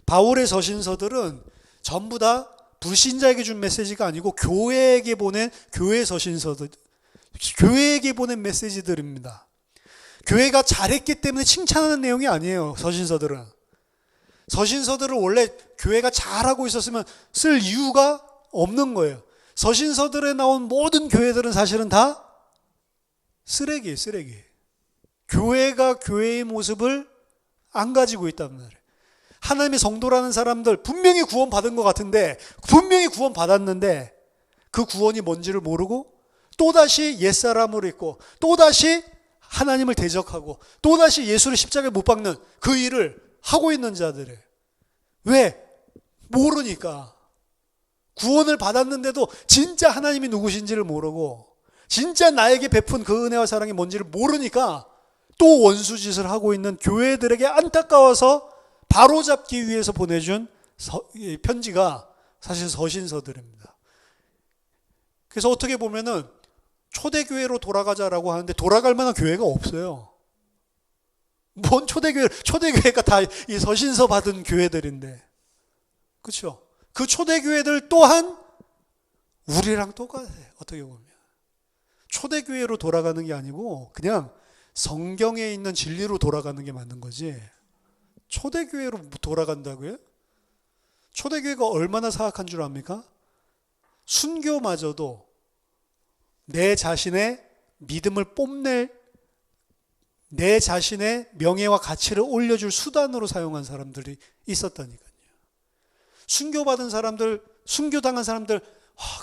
바울의 서신서들은 전부 다 불신자에게 준 메시지가 아니고 교회에게 보낸 교회 서신서들, 교회에게 보낸 메시지들입니다. 교회가 잘했기 때문에 칭찬하는 내용이 아니에요. 서신서들은. 서신서들을 원래 교회가 잘하고 있었으면 쓸 이유가 없는 거예요. 서신서들에 나온 모든 교회들은 사실은 다 쓰레기예요, 쓰레기. 교회가 교회의 모습을 안 가지고 있단 말이에요. 하나님의 성도라는 사람들 분명히 구원 받은 것 같은데, 분명히 구원 받았는데 그 구원이 뭔지를 모르고 또다시 옛사람으로 있고 또다시 하나님을 대적하고 또다시 예수를 십자가에 못 박는 그 일을 하고 있는 자들이에요. 왜? 모르니까. 구원을 받았는데도 진짜 하나님이 누구신지를 모르고 진짜 나에게 베푼 그 은혜와 사랑이 뭔지를 모르니까 또 원수짓을 하고 있는 교회들에게 안타까워서 바로잡기 위해서 보내준 편지가 사실 서신서들입니다. 그래서 어떻게 보면은 초대교회로 돌아가자라고 하는데 돌아갈 만한 교회가 없어요. 뭔 초대교회가 다 이 서신서 받은 교회들인데. 그렇죠? 그 초대교회들 또한 우리랑 똑같아요. 어떻게 보면. 초대교회로 돌아가는 게 아니고 그냥 성경에 있는 진리로 돌아가는 게 맞는 거지. 초대교회로 돌아간다고요? 초대교회가 얼마나 사악한 줄 압니까? 순교마저도 내 자신의 믿음을 뽐낼, 내 자신의 명예와 가치를 올려줄 수단으로 사용한 사람들이 있었다니까요. 순교받은 사람들, 순교당한 사람들,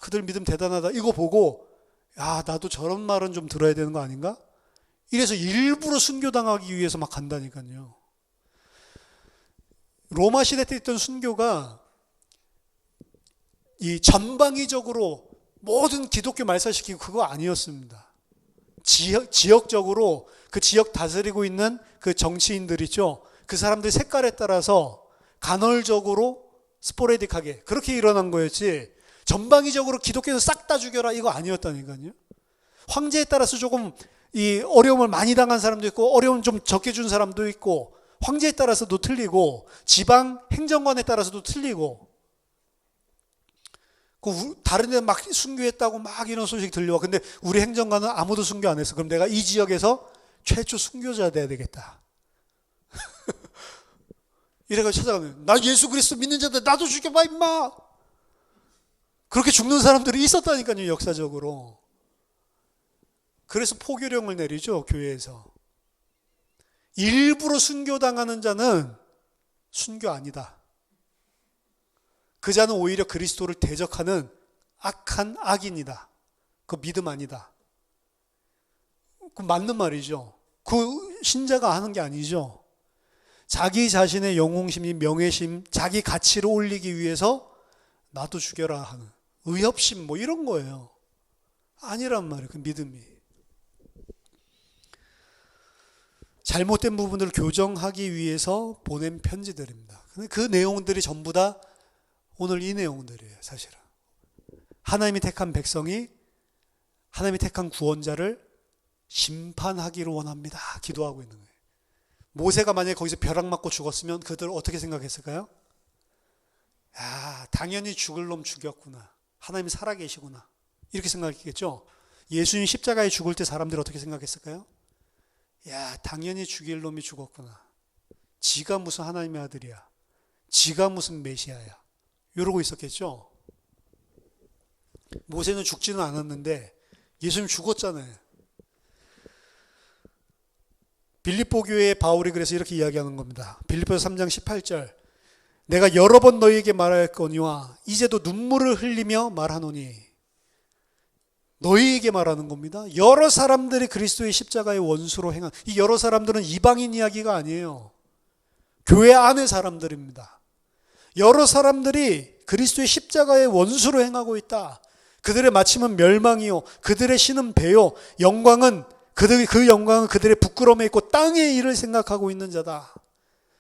그들 믿음 대단하다 이거 보고 야, 나도 저런 말은 좀 들어야 되는 거 아닌가? 이래서 일부러 순교당하기 위해서 막 간다니까요. 로마 시대 때 있던 순교가 이 전방위적으로 모든 기독교 말살시키고 그거 아니었습니다. 지역적으로 그 지역 다스리고 있는 그 정치인들 있죠. 그 사람들 색깔에 따라서 간헐적으로 스포레딕하게 그렇게 일어난 거였지 전방위적으로 기독교에서 싹 다 죽여라 이거 아니었다니까요. 황제에 따라서 조금 이 어려움을 많이 당한 사람도 있고 어려움 좀 적게 준 사람도 있고 황제에 따라서도 틀리고 지방 행정관에 따라서도 틀리고 다른 데 막 순교했다고 막 이런 소식이 들려와. 근데 우리 행정관은 아무도 순교 안 했어. 그럼 내가 이 지역에서 최초 순교자 돼야 되겠다. 이래가지고 찾아가면 나 예수 그리스도 믿는 자들 나도 죽여봐 임마. 그렇게 죽는 사람들이 있었다니까요, 역사적으로. 그래서 포교령을 내리죠, 교회에서. 일부러 순교당하는 자는 순교 아니다. 그 자는 오히려 그리스도를 대적하는 악한 악인이다. 그거 믿음 아니다. 그 맞는 말이죠. 그 신자가 하는 게 아니죠. 자기 자신의 영웅심, 명예심, 자기 가치를 올리기 위해서 나도 죽여라 하는 의협심 뭐 이런 거예요. 아니란 말이에요. 그 믿음이. 잘못된 부분을 교정하기 위해서 보낸 편지들입니다. 근데 그 내용들이 전부 다 오늘 이 내용들이에요, 사실은. 하나님이 택한 백성이 하나님이 택한 구원자를 심판하기를 원합니다. 기도하고 있는 거예요. 모세가 만약에 거기서 벼락 맞고 죽었으면 그들 어떻게 생각했을까요? 야, 당연히 죽을 놈 죽였구나. 하나님이 살아계시구나. 이렇게 생각했겠죠. 예수님 십자가에 죽을 때 사람들이 어떻게 생각했을까요? 야, 당연히 죽일 놈이 죽었구나. 지가 무슨 하나님의 아들이야. 지가 무슨 메시아야. 이러고 있었겠죠. 모세는 죽지는 않았는데 예수님 죽었잖아요. 빌립보 교회의 바울이 그래서 이렇게 이야기하는 겁니다. 빌립보서 3장 18절. 내가 여러 번 너희에게 말하였거니와 이제도 눈물을 흘리며 말하노니. 너희에게 말하는 겁니다. 여러 사람들이 그리스도의 십자가의 원수로 행한, 이 여러 사람들은 이방인 이야기가 아니에요. 교회 안의 사람들입니다. 여러 사람들이 그리스도의 십자가의 원수로 행하고 있다. 그들의 마침은 멸망이요, 그들의 신은 배요, 영광은 그 영광은 그들의 부끄러움에 있고 땅의 일을 생각하고 있는 자다.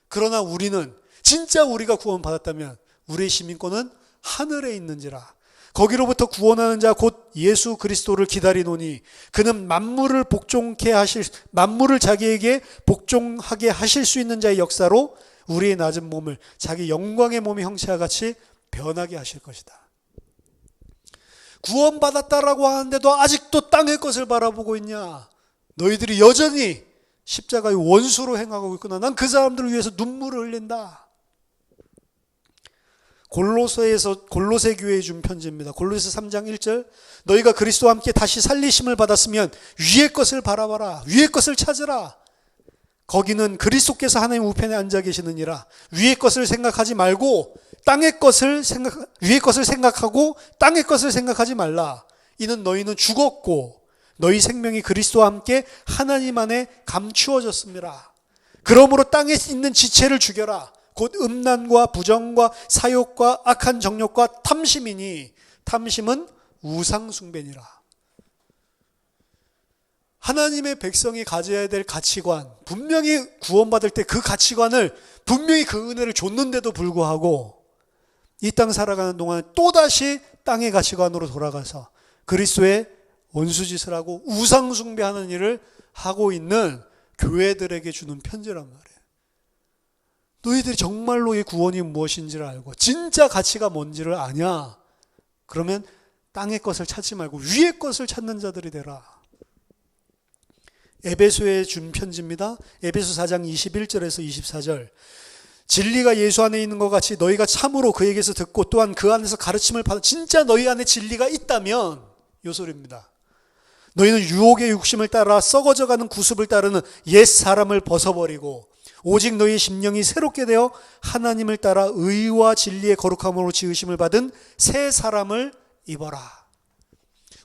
그러나 우리는 진짜 우리가 구원받았다면 우리의 시민권은 하늘에 있는지라. 거기로부터 구원하는 자 곧 예수 그리스도를 기다리노니 그는 만물을 자기에게 복종하게 하실 수 있는 자의 역사로 우리의 낮은 몸을 자기 영광의 몸의 형체와 같이 변하게 하실 것이다. 구원받았다라고 하는데도 아직도 땅의 것을 바라보고 있냐? 너희들이 여전히 십자가의 원수로 행하고 있구나. 난 그 사람들을 위해서 눈물을 흘린다. 골로새 교회에 준 편지입니다. 골로새 3장 1절. 너희가 그리스도와 함께 다시 살리심을 받았으면 위의 것을 바라봐라. 위의 것을 찾으라. 거기는 그리스도께서 하나님 우편에 앉아 계시느니라. 위의 것을 생각하지 말고 위의 것을 생각하고 땅의 것을 생각하지 말라. 이는 너희는 죽었고 너희 생명이 그리스도와 함께 하나님 안에 감추어졌습니다. 그러므로 땅에 있는 지체를 죽여라. 곧 음란과 부정과 사욕과 악한 정욕과 탐심이니 탐심은 우상숭배니라. 하나님의 백성이 가져야 될 가치관, 분명히 구원받을 때 그 가치관을 분명히 그 은혜를 줬는데도 불구하고 이 땅 살아가는 동안 또다시 땅의 가치관으로 돌아가서 그리스도의 원수짓을 하고 우상숭배하는 일을 하고 있는 교회들에게 주는 편지란 말이에요. 너희들이 정말로 이 구원이 무엇인지를 알고 진짜 가치가 뭔지를 아냐? 그러면 땅의 것을 찾지 말고 위의 것을 찾는 자들이 되라. 에베소에 준 편지입니다. 에베소 4장 21절에서 24절. 진리가 예수 안에 있는 것 같이 너희가 참으로 그에게서 듣고 또한 그 안에서 가르침을 받아 진짜 너희 안에 진리가 있다면 요 소리입니다. 너희는 유혹의 욕심을 따라 썩어져가는 구습을 따르는 옛 사람을 벗어버리고 오직 너희의 심령이 새롭게 되어 하나님을 따라 의와 진리의 거룩함으로 지으심을 받은 새 사람을 입어라.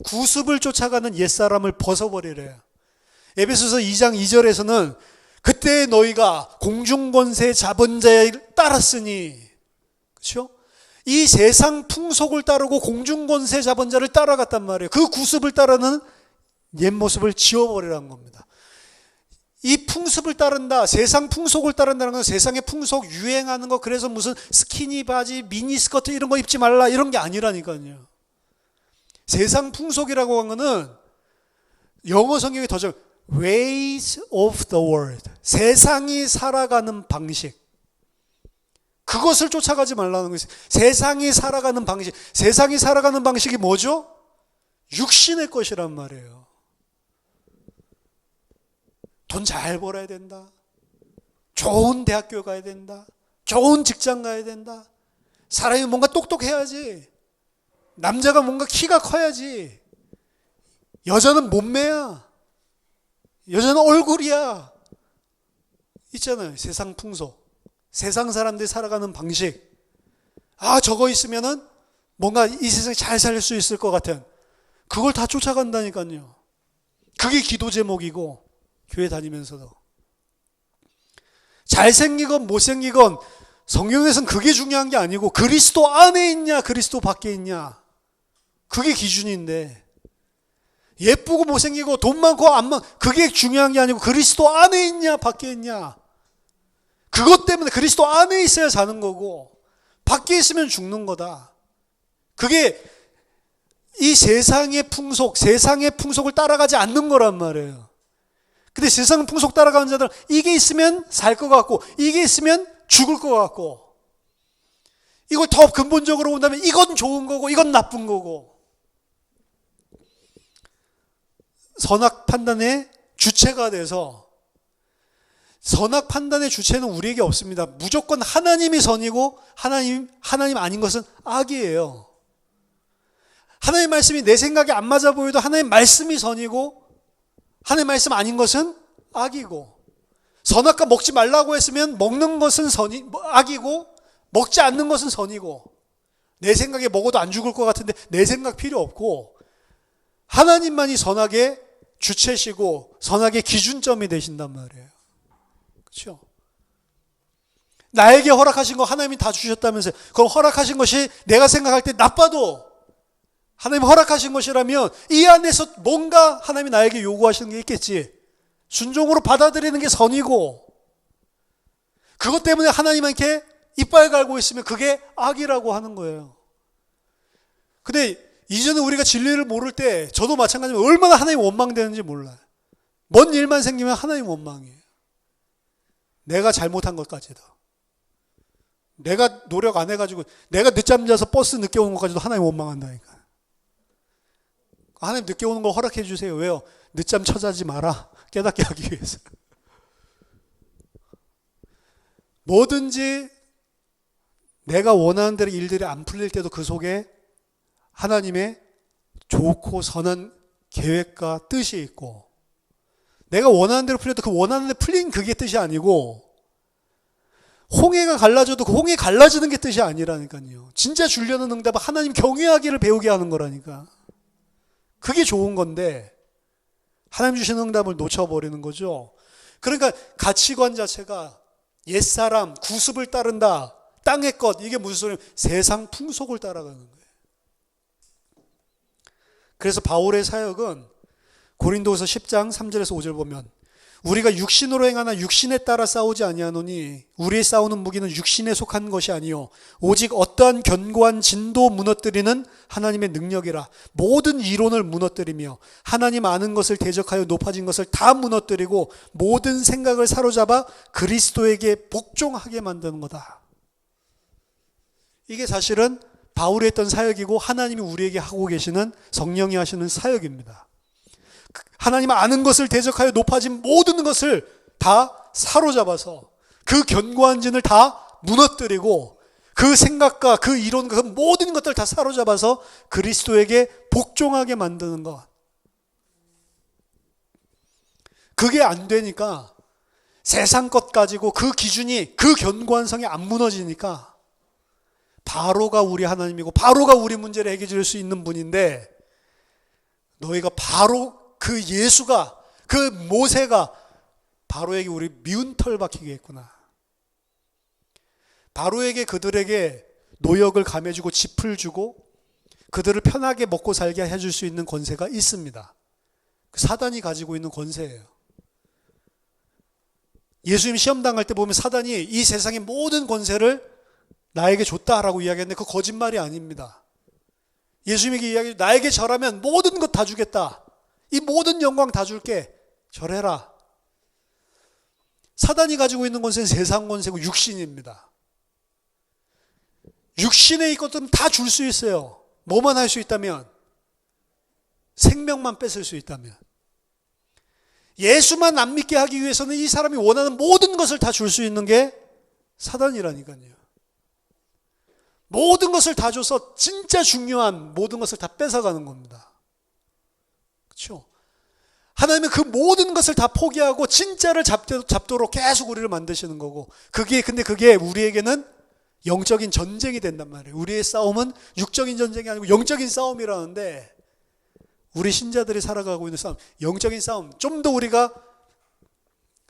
구습을 쫓아가는 옛 사람을 벗어버리래요. 에베소서 2장 2절에서는 그때 너희가 공중권세 잡은 자에 따랐으니, 그렇죠? 이 세상 풍속을 따르고 공중권세 잡은 자를 따라갔단 말이에요. 그 구습을 따르는 옛 모습을 지워버리라는 겁니다. 이 풍습을 따른다, 세상 풍속을 따른다는 건 세상의 풍속, 유행하는 거, 그래서 무슨 스키니 바지, 미니스커트 이런 거 입지 말라 이런 게 아니라니까요. 세상 풍속이라고 한 거는 영어 성경에 더 좀 ways of the world, 세상이 살아가는 방식, 그것을 쫓아가지 말라는 거예요. 세상이 살아가는 방식, 세상이 살아가는 방식이 뭐죠? 육신의 것이란 말이에요. 돈 잘 벌어야 된다. 좋은 대학교 가야 된다. 좋은 직장 가야 된다. 사람이 뭔가 똑똑해야지. 남자가 뭔가 키가 커야지. 여자는 몸매야. 여자는 얼굴이야. 있잖아요. 세상 풍속. 세상 사람들이 살아가는 방식. 아, 저거 있으면은 뭔가 이 세상에 잘 살 수 있을 것 같은. 그걸 다 쫓아간다니까요. 그게 기도 제목이고, 교회 다니면서도. 잘생기건 못생기건 성경에서는 그게 중요한 게 아니고 그리스도 안에 있냐 그리스도 밖에 있냐 그게 기준인데, 예쁘고 못생기고 돈 많고 안 많고 그게 중요한 게 아니고 그리스도 안에 있냐 밖에 있냐, 그것 때문에 그리스도 안에 있어야 사는 거고 밖에 있으면 죽는 거다. 그게 이 세상의 풍속을 따라가지 않는 거란 말이에요. 근데 세상 풍속 따라가는 자들은 이게 있으면 살 것 같고 이게 있으면 죽을 것 같고, 이걸 더 근본적으로 본다면 이건 좋은 거고 이건 나쁜 거고. 선악 판단의 주체가 돼서, 선악 판단의 주체는 우리에게 없습니다. 무조건 하나님이 선이고 하나님 아닌 것은 악이에요. 하나님 말씀이 내 생각에 안 맞아 보여도 하나님 말씀이 선이고 하나님 말씀 아닌 것은 악이고, 선악과 먹지 말라고 했으면 먹는 것은 악이고 먹지 않는 것은 선이고, 내 생각에 먹어도 안 죽을 것 같은데 내 생각 필요 없고, 하나님만이 선악의 주체시고 선악의 기준점이 되신단 말이에요. 그렇죠? 나에게 허락하신 거 하나님이 다 주셨다면서요. 그럼 허락하신 것이 내가 생각할 때 나빠도 하나님 허락하신 것이라면 이 안에서 뭔가 하나님이 나에게 요구하시는 게 있겠지. 순종으로 받아들이는 게 선이고, 그것 때문에 하나님한테 이빨 갈고 있으면 그게 악이라고 하는 거예요. 근데 이전에 우리가 진리를 모를 때 저도 마찬가지로 얼마나 하나님 원망되는지 몰라요. 뭔 일만 생기면 하나님 원망이에요. 내가 잘못한 것까지도. 내가 노력 안 해가지고 내가 늦잠 자서 버스 늦게 오는 것까지도 하나님 원망한다니까. 하나님 늦게 오는 거 허락해 주세요. 왜요? 늦잠 쳐자지 마라. 깨닫게 하기 위해서. 뭐든지 내가 원하는 대로 일들이 안 풀릴 때도 그 속에 하나님의 좋고 선한 계획과 뜻이 있고, 내가 원하는 대로 풀려도 그 원하는 대로 풀린 그게 뜻이 아니고, 홍해가 갈라져도 그 홍해 갈라지는 게 뜻이 아니라니까요. 진짜 주려는 응답은 하나님 경외하기를 배우게 하는 거라니까. 그게 좋은 건데 하나님 주시는 응답을 놓쳐버리는 거죠. 그러니까 가치관 자체가 옛사람, 구습을 따른다, 땅의 것, 이게 무슨 소리냐면 세상 풍속을 따라가는 거예요. 그래서 바울의 사역은 고린도후서 10장 3절에서 5절 보면, 우리가 육신으로 행하나 육신에 따라 싸우지 아니하노니 우리의 싸우는 무기는 육신에 속한 것이 아니요 오직 어떠한 견고한 진도 무너뜨리는 하나님의 능력이라. 모든 이론을 무너뜨리며 하나님 아는 것을 대적하여 높아진 것을 다 무너뜨리고 모든 생각을 사로잡아 그리스도에게 복종하게 만드는 거다. 이게 사실은 바울이 했던 사역이고 하나님이 우리에게 하고 계시는, 성령이 하시는 사역입니다. 하나님 아는 것을 대적하여 높아진 모든 것을 다 사로잡아서 그 견고한 진을 다 무너뜨리고 그 생각과 그 이론과 그 모든 것들 다 사로잡아서 그리스도에게 복종하게 만드는 것. 그게 안 되니까 세상 것 가지고 그 기준이, 그 견고한 성이 안 무너지니까 바로가 우리 하나님이고 바로가 우리 문제를 해결해 줄 수 있는 분인데, 너희가 바로 그 예수가, 그 모세가 바로에게 우리 미운 털 박히게 했구나. 바로에게 그들에게 노역을 감해주고 짚을 주고 그들을 편하게 먹고 살게 해줄 수 있는 권세가 있습니다. 그 사단이 가지고 있는 권세예요. 예수님 시험 당할 때 보면 사단이 이 세상의 모든 권세를 나에게 줬다라고 이야기했는데 그 거짓말이 아닙니다. 예수님에게 이야기해, 나에게 절하면 모든 것 다 주겠다. 이 모든 영광 다 줄게. 절해라. 사단이 가지고 있는 권세는 세상 권세고 육신입니다. 육신에 있것들은 다 줄 수 있어요. 뭐만 할 수 있다면, 생명만 뺏을 수 있다면. 예수만 안 믿게 하기 위해서는 이 사람이 원하는 모든 것을 다 줄 수 있는 게 사단이라니까요. 모든 것을 다 줘서 진짜 중요한 모든 것을 다 뺏어가는 겁니다. 그렇죠? 하나님은 그 모든 것을 다 포기하고 진짜를 잡도록 계속 우리를 만드시는 거고, 근데 그게 우리에게는 영적인 전쟁이 된단 말이에요. 우리의 싸움은 육적인 전쟁이 아니고 영적인 싸움이라는데, 우리 신자들이 살아가고 있는 싸움, 영적인 싸움, 좀 더 우리가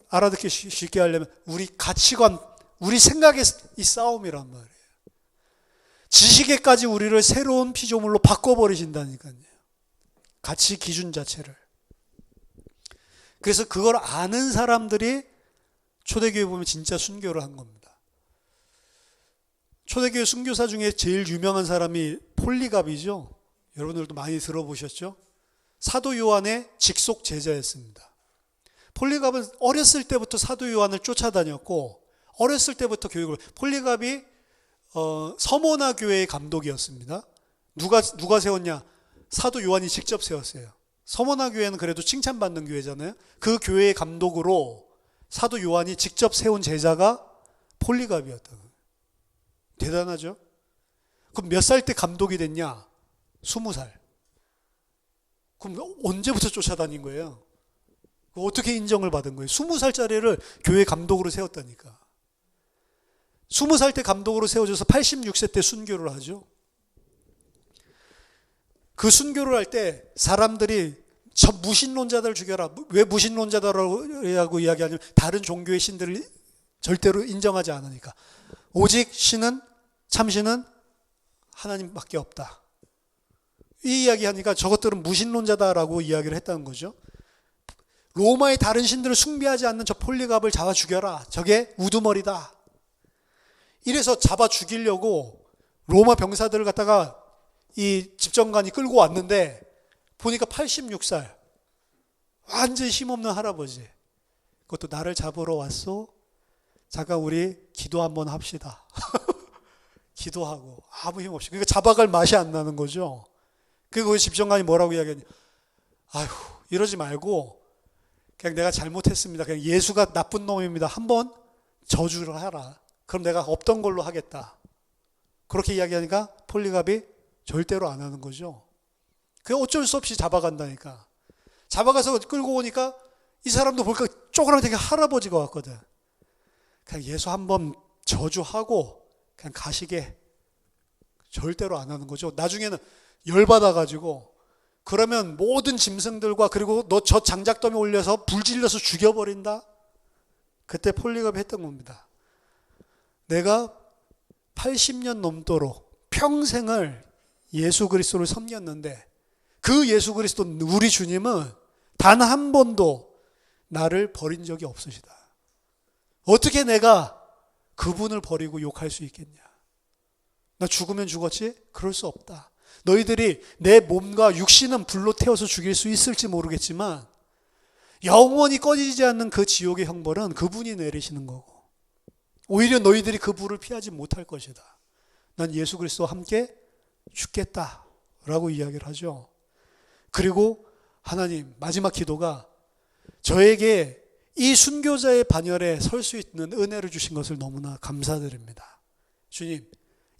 알아듣기 쉽게 하려면 우리 가치관, 우리 생각의 이 싸움이란 말이에요. 지식에까지 우리를 새로운 피조물로 바꿔버리신다니까요. 가치 기준 자체를. 그래서 그걸 아는 사람들이 초대교회 보면 진짜 순교를 한 겁니다. 초대교회 순교사 중에 제일 유명한 사람이 폴리갑이죠. 여러분들도 많이 들어보셨죠? 사도 요한의 직속 제자였습니다. 폴리갑은 어렸을 때부터 사도 요한을 쫓아다녔고, 어렸을 때부터 교육을, 폴리갑이 서모나 교회의 감독이었습니다. 누가 세웠냐? 사도 요한이 직접 세웠어요. 서모나 교회는 그래도 칭찬받는 교회잖아요. 그 교회의 감독으로 사도 요한이 직접 세운 제자가 폴리갑이었다고. 대단하죠? 그럼 몇 살 때 감독이 됐냐? 20살. 그럼 언제부터 쫓아다닌 거예요? 어떻게 인정을 받은 거예요? 20살짜리를 교회 감독으로 세웠다니까. 20살 때 감독으로 세워져서 86세 때 순교를 하죠. 그 순교를 할 때 사람들이 저 무신론자들 죽여라. 왜 무신론자들이라고 이야기하냐면 다른 종교의 신들을 절대로 인정하지 않으니까. 오직 참신은 하나님밖에 없다. 이 이야기하니까 저것들은 무신론자다라고 이야기를 했다는 거죠. 로마의 다른 신들을 숭배하지 않는 저 폴리갑을 잡아 죽여라. 저게 우두머리다. 이래서 잡아 죽이려고 로마 병사들을 갖다가 이 집정관이 끌고 왔는데 보니까 86살. 완전 힘없는 할아버지. 그것도 나를 잡으러 왔어? 잠깐 우리 기도 한번 합시다. 기도하고 아무 힘 없이. 그러니까 잡아갈 맛이 안 나는 거죠. 그리고 집정관이 뭐라고 이야기하냐. 아휴, 이러지 말고 그냥 내가 잘못했습니다. 그냥 예수가 나쁜 놈입니다. 한번 저주를 하라. 그럼 내가 없던 걸로 하겠다. 그렇게 이야기하니까 폴리갑이 절대로 안 하는 거죠. 그냥 어쩔 수 없이 잡아간다니까. 잡아가서 끌고 오니까 이 사람도 볼까 쪼그랑 되게 할아버지가 왔거든. 그냥 예수 한번 저주하고 그냥 가시게. 절대로 안 하는 거죠. 나중에는 열받아가지고 그러면 모든 짐승들과 그리고 너 저 장작더미 올려서 불질러서 죽여버린다. 그때 폴리갑이 했던 겁니다. 내가 80년 넘도록 평생을 예수 그리스도를 섬겼는데 그 예수 그리스도 우리 주님은 단 한 번도 나를 버린 적이 없으시다. 어떻게 내가 그분을 버리고 욕할 수 있겠냐? 나 죽으면 죽었지? 그럴 수 없다. 너희들이 내 몸과 육신은 불로 태워서 죽일 수 있을지 모르겠지만 영원히 꺼지지 않는 그 지옥의 형벌은 그분이 내리시는 거고 오히려 너희들이 그 불을 피하지 못할 것이다. 난 예수 그리스도와 함께 죽겠다라고 이야기를 하죠. 그리고 하나님 마지막 기도가 저에게 이 순교자의 반열에 설 수 있는 은혜를 주신 것을 너무나 감사드립니다. 주님,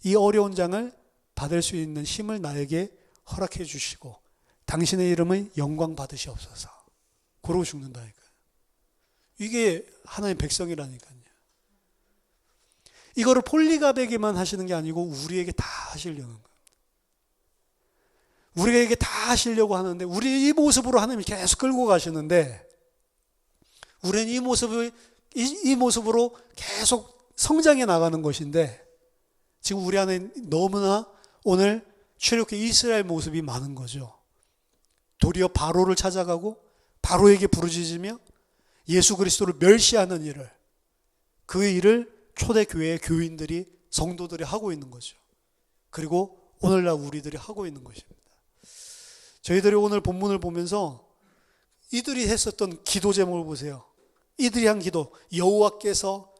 이 어려운 장을 받을 수 있는 힘을 나에게 허락해 주시고 당신의 이름의 영광 받으시옵소서. 그러고 죽는다니까요. 이게 하나님의 백성이라니까요. 이거를 폴리갑에게만 하시는 게 아니고 우리에게 다 하시려는 거예요. 우리에게 다 하시려고 하는데 우리 이 모습으로 하나님이 계속 끌고 가시는데 우리는 이 모습으로 계속 성장해 나가는 것인데 지금 우리 안에 너무나 오늘 출애굽기 이스라엘 모습이 많은 거죠. 도리어 바로를 찾아가고 바로에게 부르짖으며 예수 그리스도를 멸시하는 일을 그 일을 초대교회의 교인들이 성도들이 하고 있는 거죠. 그리고 오늘날 우리들이 하고 있는 것입니다. 저희들이 오늘 본문을 보면서 이들이 했었던 기도 제목을 보세요. 이들이 한 기도 여호와께서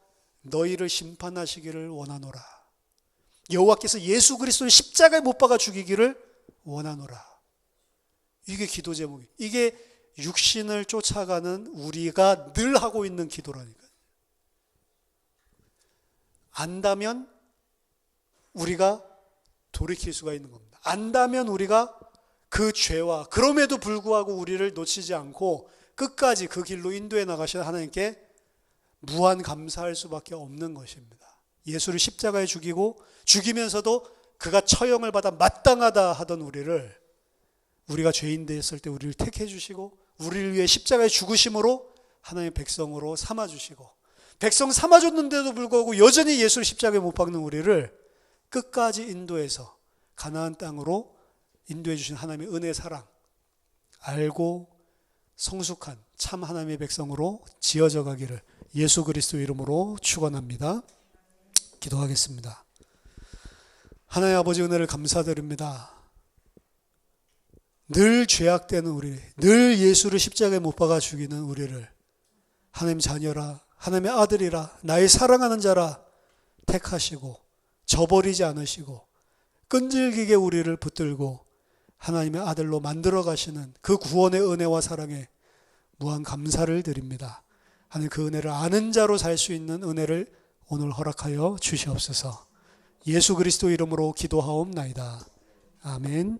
너희를 심판하시기를 원하노라. 여호와께서 예수 그리스도를 십자가에 못 박아 죽이기를 원하노라. 이게 기도 제목이. 이게 육신을 쫓아가는 우리가 늘 하고 있는 기도라니까요. 안다면 우리가 돌이킬 수가 있는 겁니다. 안다면 우리가 그 죄와 그럼에도 불구하고 우리를 놓치지 않고 끝까지 그 길로 인도해 나가신 하나님께 무한 감사할 수밖에 없는 것입니다. 예수를 십자가에 죽이고 죽이면서도 그가 처형을 받아 마땅하다 하던 우리가 죄인 되었을 때 우리를 택해 주시고 우리를 위해 십자가에 죽으심으로 하나님의 백성으로 삼아 주시고 백성 삼아 줬는데도 불구하고 여전히 예수를 십자가에 못 박는 우리를 끝까지 인도해서 가나안 땅으로 인도해 주신 하나님의 은혜 사랑 알고 성숙한 참 하나님의 백성으로 지어져 가기를 예수 그리스도 이름으로 축원합니다. 기도하겠습니다. 하나님 아버지 은혜를 감사드립니다. 늘 죄악되는 우리, 늘 예수를 십자가에 못 박아 죽이는 우리를 하나님 자녀라, 하나님의 아들이라, 나의 사랑하는 자라 택하시고 저버리지 않으시고 끈질기게 우리를 붙들고 하나님의 아들로 만들어 가시는 그 구원의 은혜와 사랑에 무한 감사를 드립니다. 하나님 그 은혜를 아는 자로 살 수 있는 은혜를 오늘 허락하여 주시옵소서. 예수 그리스도 이름으로 기도하옵나이다. 아멘.